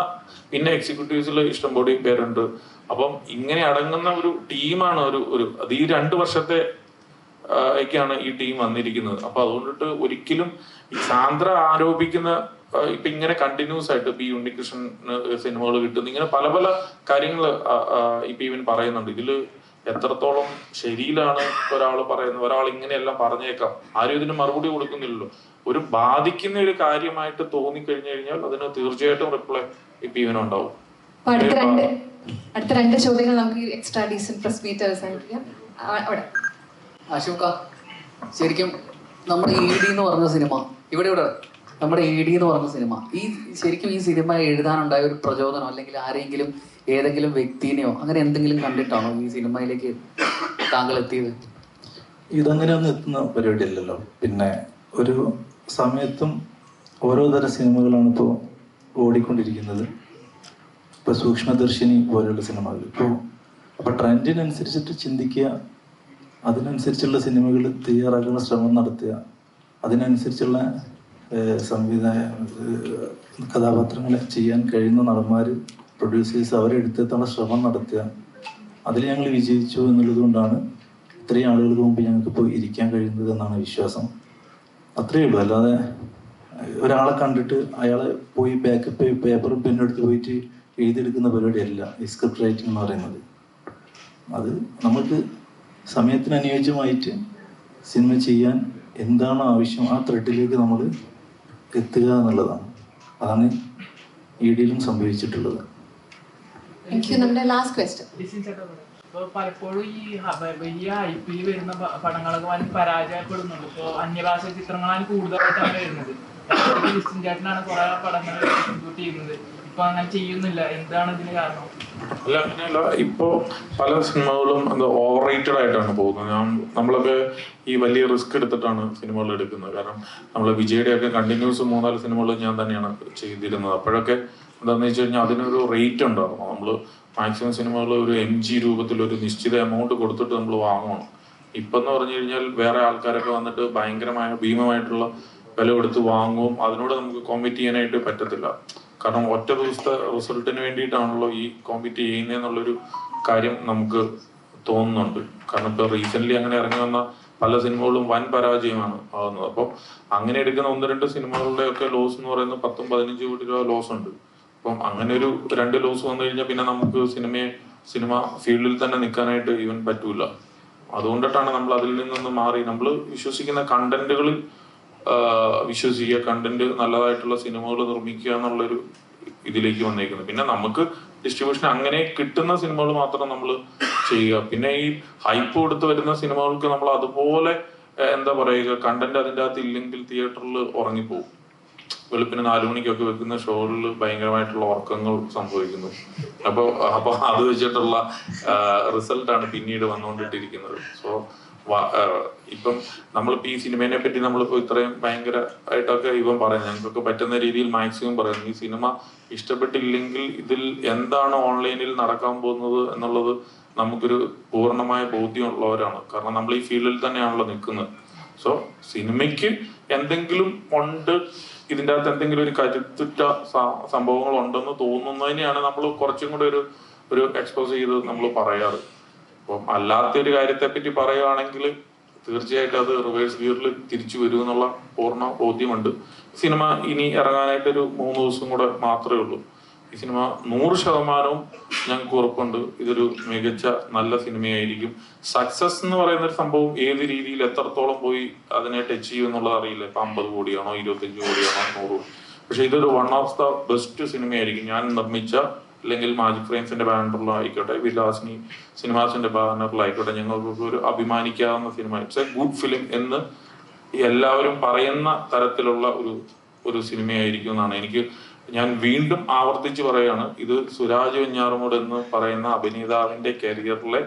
[SPEAKER 1] പിന്നെ എക്സിക്യൂട്ടീവ്സിൽ ഇഷ്ടംപോലെ പേരുണ്ട്. അപ്പം ഇങ്ങനെ അടങ്ങുന്ന ഒരു ടീമാണ് അത് ഈ 2 വർഷത്തെ ഒക്കെയാണ് ഈ ടീം വന്നിരിക്കുന്നത്. അപ്പൊ അതുകൊണ്ടിട്ട് ഒരിക്കലും ഈ സാന്ദ്ര ആരോപിക്കുന്ന ഇപ്പൊ ഇങ്ങനെ കണ്ടിന്യൂസ് ആയിട്ട് ഇപ്പൊ ഈ ഉണ്ണികൃഷ്ണൻ സിനിമകൾ കിട്ടുന്ന ഇങ്ങനെ പല പല കാര്യങ്ങൾ ഇപ്പൊ ഇവൻ പറയുന്നുണ്ട്. ഇതില് എത്രത്തോളം ശരിയിലാണ് ഒരാൾ പറയുന്നത്, ഒരാൾ ഇങ്ങനെയെല്ലാം പറഞ്ഞേക്കാം, ആരും ഇതിന് മറുപടി കൊടുക്കുന്നില്ലല്ലോ. ഒരു ബാധിക്കുന്ന ഒരു കാര്യമായിട്ട് തോന്നിക്കഴിഞ്ഞു കഴിഞ്ഞാൽ അതിന് തീർച്ചയായിട്ടും റിപ്ലൈ ഇപ്പൊ ഇവനുണ്ടാവും.
[SPEAKER 5] അടുത്ത 2 ചോദ്യങ്ങൾ നമുക്ക് എക്സ്ട്രാ ഡീസന്റ് പ്രസ് മീറ്റ് അവസാനിപ്പിക്കാം.
[SPEAKER 4] അശോക, ശരിക്കും നമ്മുടെ ED എന്ന് പറഞ്ഞ സിനിമ ഇവിടെ നമ്മുടെ ED എന്ന് പറഞ്ഞ സിനിമ ശരിക്കും ഈ സിനിമ എഴുതാനുണ്ടായ ഒരു പ്രചോദനം, അല്ലെങ്കിൽ ആരെങ്കിലും ഏതെങ്കിലും വ്യക്തിനെയോ അങ്ങനെ എന്തെങ്കിലും കണ്ടിട്ടാണോ ഈ സിനിമയിലേക്ക് താങ്കൾ എത്തിയത്?
[SPEAKER 16] ഇതങ്ങനെ ഒന്നും എത്തുന്ന പരിപാടിയല്ലല്ലോ. പിന്നെ ഒരു സമയത്തും ഓരോ തരം സിനിമകളാണ് ഇപ്പോൾ ഓടിക്കൊണ്ടിരിക്കുന്നത്. ഇപ്പോൾ സൂക്ഷ്മദർശിനി പോലെയുള്ള സിനിമകൾ അപ്പോൾ ട്രെൻഡിനനുസരിച്ചിട്ട് ചിന്തിക്കുക, അതിനനുസരിച്ചുള്ള സിനിമകൾ തയ്യാറാക്കുന്ന ശ്രമം നടത്തുക, അതിനനുസരിച്ചുള്ള കഥാപാത്രങ്ങളെ ചെയ്യാൻ കഴിയുന്ന നടന്മാർ, പ്രൊഡ്യൂസേഴ്സ് അവരെടുത്തെത്താനുള്ള ശ്രമം നടത്തുക. അതിൽ ഞങ്ങൾ വിജയിച്ചു എന്നുള്ളത് കൊണ്ടാണ് ഇത്രയും ആളുകൾക്ക് മുമ്പ് ഞങ്ങൾക്കിപ്പോൾ ഇരിക്കാൻ കഴിയുന്നത് എന്നാണ് വിശ്വാസം. അത്രയേ ഉള്ളൂ. അല്ലാതെ ഒരാളെ കണ്ടിട്ട് അയാളെ പോയി ബാക്കപ്പ് പേപ്പറും പെന്നെടുത്ത് പോയിട്ട് എഴുതിയെടുക്കുന്ന പരിപാടിയല്ല ഈ സ്ക്രിപ്റ്റ് റൈറ്റിംഗ് എന്ന് പറയുന്നത്. അത് നമുക്ക് സമയത്തിന് അനുയോജ്യമായിട്ട് സിനിമ ചെയ്യാൻ എന്താണോ ആവശ്യം ആ ത്രെഡിലേക്ക് നമ്മൾ എത്തുക എന്നുള്ളതാണ്. അതാണ് EDയിലും സംഭവിച്ചിട്ടുള്ളത്.
[SPEAKER 5] നമ്മുടെ ലാസ്റ്റ് ക്വസ്റ്റ്യൻ.
[SPEAKER 17] ഇപ്പൊ പലപ്പോഴും ഈ വലിയ IP വരുന്ന പടങ്ങളൊക്കെ വളരെ പരാജയപ്പെടുന്നുണ്ട്. ഇപ്പൊ അന്യഭാഷ ചിത്രങ്ങളാണ് കൂടുതലായിട്ടാണ് വരുന്നത്. ലിസ്റ്റിൻ ചേട്ടനാണ് കുറെ പടങ്ങൾ എക്സിക്യൂട്ട് ചെയ്യുന്നത്. ഇപ്പൊ അങ്ങനെ ചെയ്യുന്നില്ല, എന്താണ് ഇതിന് കാരണം?
[SPEAKER 1] അല്ല, അങ്ങനെയല്ല. ഇപ്പോ പല സിനിമകളും ഓവർ റേറ്റഡ് ആയിട്ടാണ് പോകുന്നത്. നമ്മളൊക്കെ ഈ വലിയ റിസ്ക് എടുത്തിട്ടാണ് സിനിമകൾ എടുക്കുന്നത്. കാരണം നമ്മള് വിജയുടെ ഒക്കെ കണ്ടിന്യൂസ് 3-4 സിനിമകൾ ഞാൻ തന്നെയാണ് ചെയ്തിരുന്നത്. അപ്പോഴൊക്കെ എന്താണെന്ന് വെച്ച് കഴിഞ്ഞാൽ അതിനൊരു റേറ്റ് ഉണ്ടായിരുന്നു. നമ്മൾ മാക്സിമം സിനിമകൾ ഒരു MG രൂപത്തിൽ ഒരു നിശ്ചിത എമൗണ്ട് കൊടുത്തിട്ട് നമ്മൾ വാങ്ങണം. ഇപ്പം എന്ന് പറഞ്ഞു കഴിഞ്ഞാൽ വേറെ ആൾക്കാരൊക്കെ വന്നിട്ട് ഭയങ്കരമായ ഭീമമായിട്ടുള്ള വില കൊടുത്ത് വാങ്ങും. അതിനോട് നമുക്ക് കോമ്പീറ്റ് ചെയ്യാനായിട്ട് പറ്റത്തില്ല. കാരണം ഒറ്റ ദിവസത്തെ റിസൾട്ടിന് വേണ്ടിയിട്ടാണല്ലോ ഈ കോമ്പീറ്റ് ചെയ്യുന്നതെന്നുള്ളൊരു കാര്യം നമുക്ക് തോന്നുന്നുണ്ട്. കാരണം ഇപ്പോൾ റീസെന്റ് അങ്ങനെ ഇറങ്ങി വന്ന പല സിനിമകളും വൻ പരാജയമാണ് ആകുന്നത്. അപ്പം അങ്ങനെ എടുക്കുന്ന 1-2 സിനിമകളുടെ ഒക്കെ ലോസ് എന്ന് പറയുന്നത് 10-15 കോടി രൂപ ലോസ് ഉണ്ട്. അപ്പം അങ്ങനെ ഒരു 2 ലോസ് വന്നു കഴിഞ്ഞാൽ പിന്നെ നമുക്ക് സിനിമ ഫീൽഡിൽ തന്നെ നിൽക്കാനായിട്ട് ഈവൻ പറ്റൂല. അതുകൊണ്ടിട്ടാണ് നമ്മൾ അതിൽ നിന്നൊന്ന് മാറി നമ്മൾ വിശ്വസിക്കുന്ന കണ്ടന്റുകളിൽ വിശ്വസിക്കുക, കണ്ടന്റ് നല്ലതായിട്ടുള്ള സിനിമകൾ നിർമ്മിക്കുക എന്നുള്ളൊരു ഇതിലേക്ക് വന്നേക്കുന്നത്. പിന്നെ നമുക്ക് ഡിസ്ട്രിബ്യൂഷൻ അങ്ങനെ കിട്ടുന്ന സിനിമകൾ മാത്രം നമ്മൾ ചെയ്യുക. പിന്നെ ഈ ഹൈപ്പ് കൊടുത്ത് വരുന്ന സിനിമകൾക്ക് നമ്മൾ അതുപോലെ എന്താ പറയുക, കണ്ടന്റ് അതിൻ്റെ അകത്ത് ഇല്ലെങ്കിൽ തിയേറ്ററിൽ ഉറങ്ങിപ്പോകും. വെളുപ്പിന് 4 മണിക്കൊക്കെ വെക്കുന്ന ഷോകളിൽ ഭയങ്കരമായിട്ടുള്ള ഉറക്കങ്ങൾ സംഭവിക്കുന്നു. അപ്പോൾ അത് വെച്ചിട്ടുള്ള റിസൾട്ടാണ് പിന്നീട് വന്നുകൊണ്ടിട്ടിരിക്കുന്നത്. സോ ഇപ്പം നമ്മളിപ്പോൾ ഈ സിനിമയെ പറ്റി നമ്മളിപ്പോൾ ഇത്രയും ഭയങ്കരമായിട്ടൊക്കെ ഇവൻ പറയും, ഞങ്ങൾക്കൊക്കെ പറ്റുന്ന രീതിയിൽ മാക്സിമം പറയുന്നു. ഈ സിനിമ ഇഷ്ടപ്പെട്ടില്ലെങ്കിൽ ഇതിൽ എന്താണ് ഓൺലൈനിൽ നടക്കാൻ പോകുന്നത് എന്നുള്ളത് നമുക്കൊരു പൂർണ്ണമായ ബോധ്യമുള്ളവരാണ്. കാരണം നമ്മൾ ഈ ഫീൽഡിൽ തന്നെയാണല്ലോ നിൽക്കുന്നത്. സോ സിനിമയ്ക്ക് എന്തെങ്കിലും ഉണ്ട്, ഇതിൻ്റെ അകത്ത് എന്തെങ്കിലും ഒരു കരുത്തുറ്റ സംഭവങ്ങൾ ഉണ്ടെന്ന് തോന്നുന്നതിനെയാണ് നമ്മൾ കുറച്ചും കൂടെ ഒരു എക്സ്പോസ് ചെയ്ത് നമ്മൾ പറയാറ്. അപ്പം അല്ലാത്തൊരു കാര്യത്തെപ്പറ്റി പറയുകയാണെങ്കിൽ തീർച്ചയായിട്ടും അത് റിവേഴ്സ് ഗിയറിൽ തിരിച്ചു വരും എന്നുള്ള പൂർണ്ണ ബോധ്യമുണ്ട്. സിനിമ ഇനി ഇറങ്ങാനായിട്ടൊരു 3 ദിവസം കൂടെ മാത്രമേ ഉള്ളൂ. ഈ സിനിമ 100% ഞങ്ങൾക്ക് ഉറപ്പുണ്ട് ഇതൊരു മികച്ച നല്ല സിനിമയായിരിക്കും. സക്സസ് എന്ന് പറയുന്ന ഒരു സംഭവം ഏത് രീതിയിൽ എത്രത്തോളം പോയി അതിനെ ടച്ച് ചെയ്യും എന്നുള്ളത് അറിയില്ല. ഇപ്പൊ 50 കോടിയാണോ 25 കോടിയാണോ 100. പക്ഷെ ഇതൊരു വൺ ഓഫ് ദ ബെസ്റ്റ് സിനിമയായിരിക്കും. ഞാൻ നിർമ്മിച്ച അല്ലെങ്കിൽ മാജിക് ഫ്രെയിംസിന്റെ ബാനറിലായിക്കോട്ടെ, വിലാസിനി സിനിമാസിന്റെ ബാനറിലായിക്കോട്ടെ, ഞങ്ങൾക്ക് ഒരു അഭിമാനിക്കാവുന്ന cinema. It's a good film എന്ന് എല്ലാവരും പറയുന്ന തരത്തിലുള്ള ഒരു സിനിമയായിരിക്കും എന്നാണ് ഞാൻ വീണ്ടും ആവർത്തിച്ച് പറയുകയാണ്. ഇത് സുരാജ് വെഞ്ഞാറമൂട് എന്ന് പറയുന്ന അഭിനേതാവിന്റെ കരിയറിലെ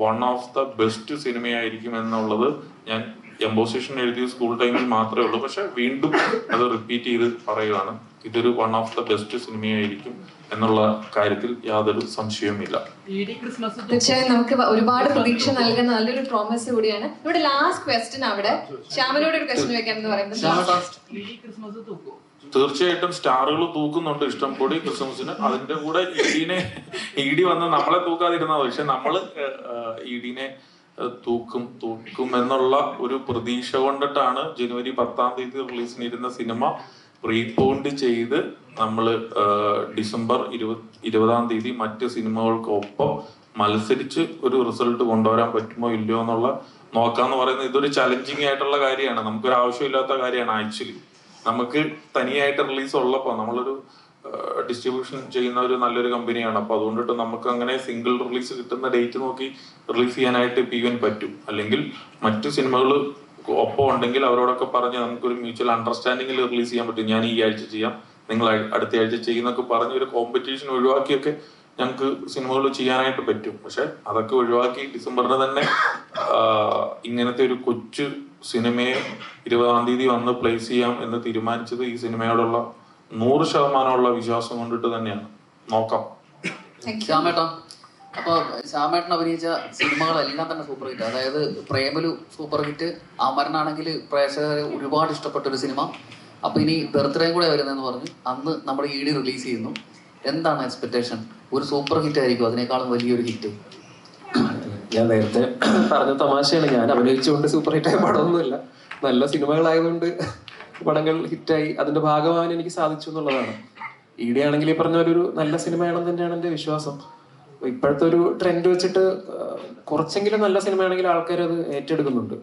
[SPEAKER 1] വൺ ഓഫ് ദ ബെസ്റ്റ് സിനിമയായിരിക്കും എന്നുള്ളത് ഞാൻ എംബോസിഷൻ എഴുതിയ സ്കൂൾ ടൈമിൽ മാത്രമേ ഉള്ളൂ. പക്ഷെ വീണ്ടും അത് റിപ്പീറ്റ് ചെയ്ത് പറയുകയാണ്, ഇതൊരു വൺ ഓഫ് ദ ബെസ്റ്റ് സിനിമയായിരിക്കും എന്നുള്ള കാര്യത്തിൽ യാതൊരു സംശയവുമില്ല.
[SPEAKER 5] തീർച്ചയായും നമുക്ക് ഒരുപാട് പ്രതീക്ഷ നൽകുന്ന നല്ലൊരു പ്രോമിസ് കൂടിയാണ്. ഇവിടെ ലാസ്റ്റ് ക്വസ്റ്റ്യൻ അവിടെ ശ്യാമനോട് ഒരു ക്വസ്റ്റ്യൻ വെക്കാൻ എന്ന് പറയുന്നത്,
[SPEAKER 1] തീർച്ചയായിട്ടും സ്റ്റാറുകൾ തൂക്കുന്നുണ്ട് ഇഷ്ടം കൂടി ക്രിസ്മസിന്. അതിന്റെ കൂടെ ഇഡി വന്ന് നമ്മളെ തൂക്കാതിരുന്നാൽ, പക്ഷെ നമ്മള് ഇഡിനെ തൂക്കും എന്നുള്ള ഒരു പ്രതീക്ഷ കൊണ്ടിട്ടാണ് ജനുവരി 10-ാം തീയതി റിലീസിനിരുന്ന സിനിമ റീപോണ്ട് ചെയ്ത് നമ്മൾ ഡിസംബർ 20-ാം തീയതി മറ്റ് സിനിമകൾക്കൊപ്പം മത്സരിച്ച് ഒരു റിസൾട്ട് കൊണ്ടുവരാൻ പറ്റുമോ ഇല്ലയോ എന്നുള്ള നോക്കാന്ന് പറയുന്നത് ഇതൊരു ചലഞ്ചിങ് ആയിട്ടുള്ള കാര്യമാണ്. നമുക്കൊരു ആവശ്യമില്ലാത്ത കാര്യമാണ്. ആക്ച്വലി നമുക്ക് തനിയായിട്ട് റിലീസ് ഉള്ളപ്പോൾ നമ്മളൊരു ഡിസ്ട്രിബ്യൂഷൻ ചെയ്യുന്ന ഒരു നല്ലൊരു കമ്പനിയാണ്. അപ്പൊ അതുകൊണ്ടിട്ട് നമുക്ക് അങ്ങനെ സിംഗിൾ റിലീസ് കിട്ടുന്ന ഡേറ്റ് നോക്കി റിലീസ് ചെയ്യാനായിട്ട് PVN പറ്റും. അല്ലെങ്കിൽ മറ്റു സിനിമകൾ ഒപ്പം ഉണ്ടെങ്കിൽ അവരോടൊക്കെ പറഞ്ഞ് നമുക്കൊരു മ്യൂച്വൽ അണ്ടർസ്റ്റാൻഡിങ്ങിൽ റിലീസ് ചെയ്യാൻ പറ്റും. ഞാൻ ഈ ആഴ്ച ചെയ്യാം, നിങ്ങൾ അടുത്ത ആഴ്ച ചെയ്യുന്നൊക്കെ പറഞ്ഞ് ഒരു കോമ്പറ്റീഷൻ ഒഴിവാക്കിയൊക്കെ ഞങ്ങൾക്ക് സിനിമകൾ ചെയ്യാനായിട്ട് പറ്റും. പക്ഷെ അതൊക്കെ ഒഴിവാക്കി ഡിസംബറിന് തന്നെ ഇങ്ങനത്തെ ഒരു കൊച്ചു സിനിമയെ 20-ാം തീയതി വന്ന് പ്ലേസ് ചെയ്യാം എന്ന് തീരുമാനിച്ചത് ഈ സിനിമയോടുള്ള 100% വിശ്വാസം കൊണ്ടിട്ട് തന്നെയാണ്. നോക്കാം.
[SPEAKER 4] ശ്യാമേട്ടൻ, അപ്പൊ ശ്യാമേട്ടൻ അഭിനയിച്ച സിനിമകളെല്ലാം തന്നെ സൂപ്പർ ഹിറ്റ്. അതായത് പ്രേമലു സൂപ്പർ ഹിറ്റ്, അമരനാണെങ്കിൽ പ്രേക്ഷകരെ ഒരുപാട് ഇഷ്ടപ്പെട്ട ഒരു സിനിമ. അപ്പൊ ഇനി ബർത്ത്ഡേയും കൂടെ വരുന്നതെന്ന് പറഞ്ഞു. അന്ന് നമ്മുടെ ED റിലീസ് ചെയ്യുന്നു. എന്താണ് എക്സ്പെക്ടേഷൻ? ഒരു സൂപ്പർ ഹിറ്റ് ആയിരിക്കും അതിനേക്കാളും വലിയൊരു ഹിറ്റ്?
[SPEAKER 15] ഞാൻ നേരത്തെ പറഞ്ഞ തമാശയാണ്. ഞാൻ അഭിനയിച്ചുകൊണ്ട് സൂപ്പർ ഹിറ്റായ പടമൊന്നുമില്ല. നല്ല സിനിമകളായതുകൊണ്ട് പടങ്ങൾ ഹിറ്റായി അതിന്റെ ഭാഗമാകാൻ എനിക്ക് സാധിച്ചു എന്നുള്ളതാണ്. ED ആണെങ്കിൽ ഈ പറഞ്ഞ ഒരു നല്ല സിനിമയാണെന്ന് തന്നെയാണ് എൻ്റെ വിശ്വാസം. ഇപ്പോഴത്തെ ഒരു ട്രെൻഡ് വെച്ചിട്ട് കുറച്ചെങ്കിലും നല്ല സിനിമയാണെങ്കിൽ ആൾക്കാർ അത് ഏറ്റെടുക്കുന്നുണ്ട്.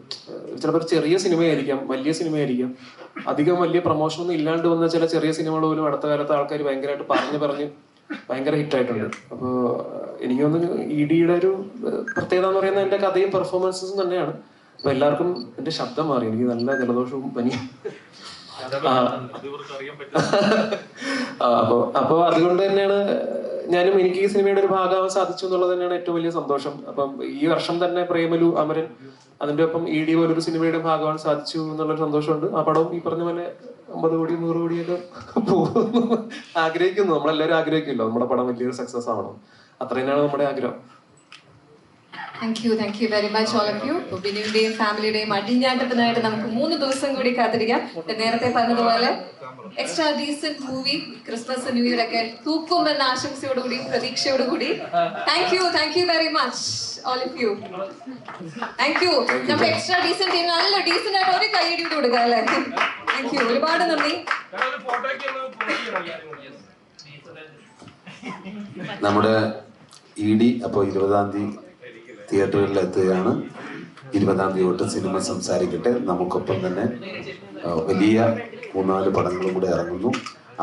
[SPEAKER 15] ചിലപ്പോൾ ചെറിയ സിനിമയായിരിക്കാം, വലിയ സിനിമയായിരിക്കാം, അധികം വലിയ പ്രൊമോഷനൊന്നും ഇല്ലാണ്ട് വന്ന ചില ചെറിയ സിനിമകൾ പോലും അടുത്ത കാലത്ത് ആൾക്കാർ ഭയങ്കരമായിട്ട് പറഞ്ഞ് ഭയങ്കര ഹിറ്റായിട്ടുണ്ട്. അപ്പോൾ എനിക്ക് തോന്നുന്നു EDയുടെ ഒരു പ്രത്യേകത എന്ന് പറയുന്നത് എൻ്റെ കഥയും പെർഫോമൻസും തന്നെയാണ്. അപ്പൊ എല്ലാവർക്കും എൻ്റെ ശബ്ദം മാറി, എനിക്ക് നല്ല ജലദോഷവും പനിയും. അപ്പൊ അതുകൊണ്ട് തന്നെയാണ് എനിക്ക് ഈ സിനിമയുടെ ഒരു ഭാഗമാവാൻ സാധിച്ചു എന്നുള്ളത് തന്നെയാണ് ഏറ്റവും വലിയ സന്തോഷം. അപ്പം ഈ വർഷം തന്നെ പ്രേമലു, അമരൻ, അതിന്റെ ഒപ്പം ED പോലൊരു സിനിമയുടെ ഭാഗമാവാൻ സാധിച്ചു എന്നുള്ളൊരു സന്തോഷമുണ്ട്. ആ പടവും ഈ പറഞ്ഞ പോലെ
[SPEAKER 18] 50 കോടി 100 കോടിയൊക്കെ പോകുന്നു ആഗ്രഹിക്കുന്നു. നമ്മളെല്ലാവരും ആഗ്രഹിക്കുമല്ലോ നമ്മുടെ പടം വലിയൊരു സക്സസ് ആവണം. അത്ര തന്നെയാണ് നമ്മുടെ ആഗ്രഹം.
[SPEAKER 5] Thank you very much all of you. ബിനുവിന്റെയും ഫാമിലിയുടെയും അടിഞ്ഞാട്ടത്തിനായിട്ട് നമുക്ക് 3 ദിവസം കൂടി കാത്തിരിക്കാം. നേരത്തെ പറഞ്ഞതുപോലെ extra decent movie Christmas new year ഒക്കെ തൂക്കുമെന്ന ആശംസയോടുകൂടി പ്രതീക്ഷയോടുകൂടി thank you very much all of you. Thank you. നമ്മുടെ എക്സ്ട്രാ ഡീസന്റ് നല്ല ഡീസന്റ് ആയിട്ട് ഒരു കൈയടി കൊടുക്കുക അല്ലേ? താങ്ക് യു, ഒരുപാട് നന്ദി.
[SPEAKER 2] നമ്മുടെ ED അപ്പോൾ 20-ാം തീയതി തിയേറ്ററുകളിൽ എത്തുകയാണ്. 20-ാം തീയതി തൊട്ട് സിനിമ സംസാരിക്കട്ടെ. നമുക്കൊപ്പം തന്നെ വലിയ 3-4 പടങ്ങളും കൂടെ ഇറങ്ങുന്നു.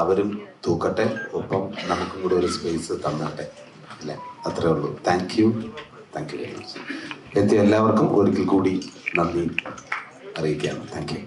[SPEAKER 2] അവരും തൂക്കട്ടെ, ഒപ്പം നമുക്കും കൂടെ ഒരു സ്പേസ് തന്നട്ടെ അല്ലേ? അത്രേ ഉള്ളൂ. Thank you very much. എത്തിയ എല്ലാവർക്കും ഒരിക്കൽ കൂടി നന്ദി അറിയിക്കുകയാണ്. Thank you.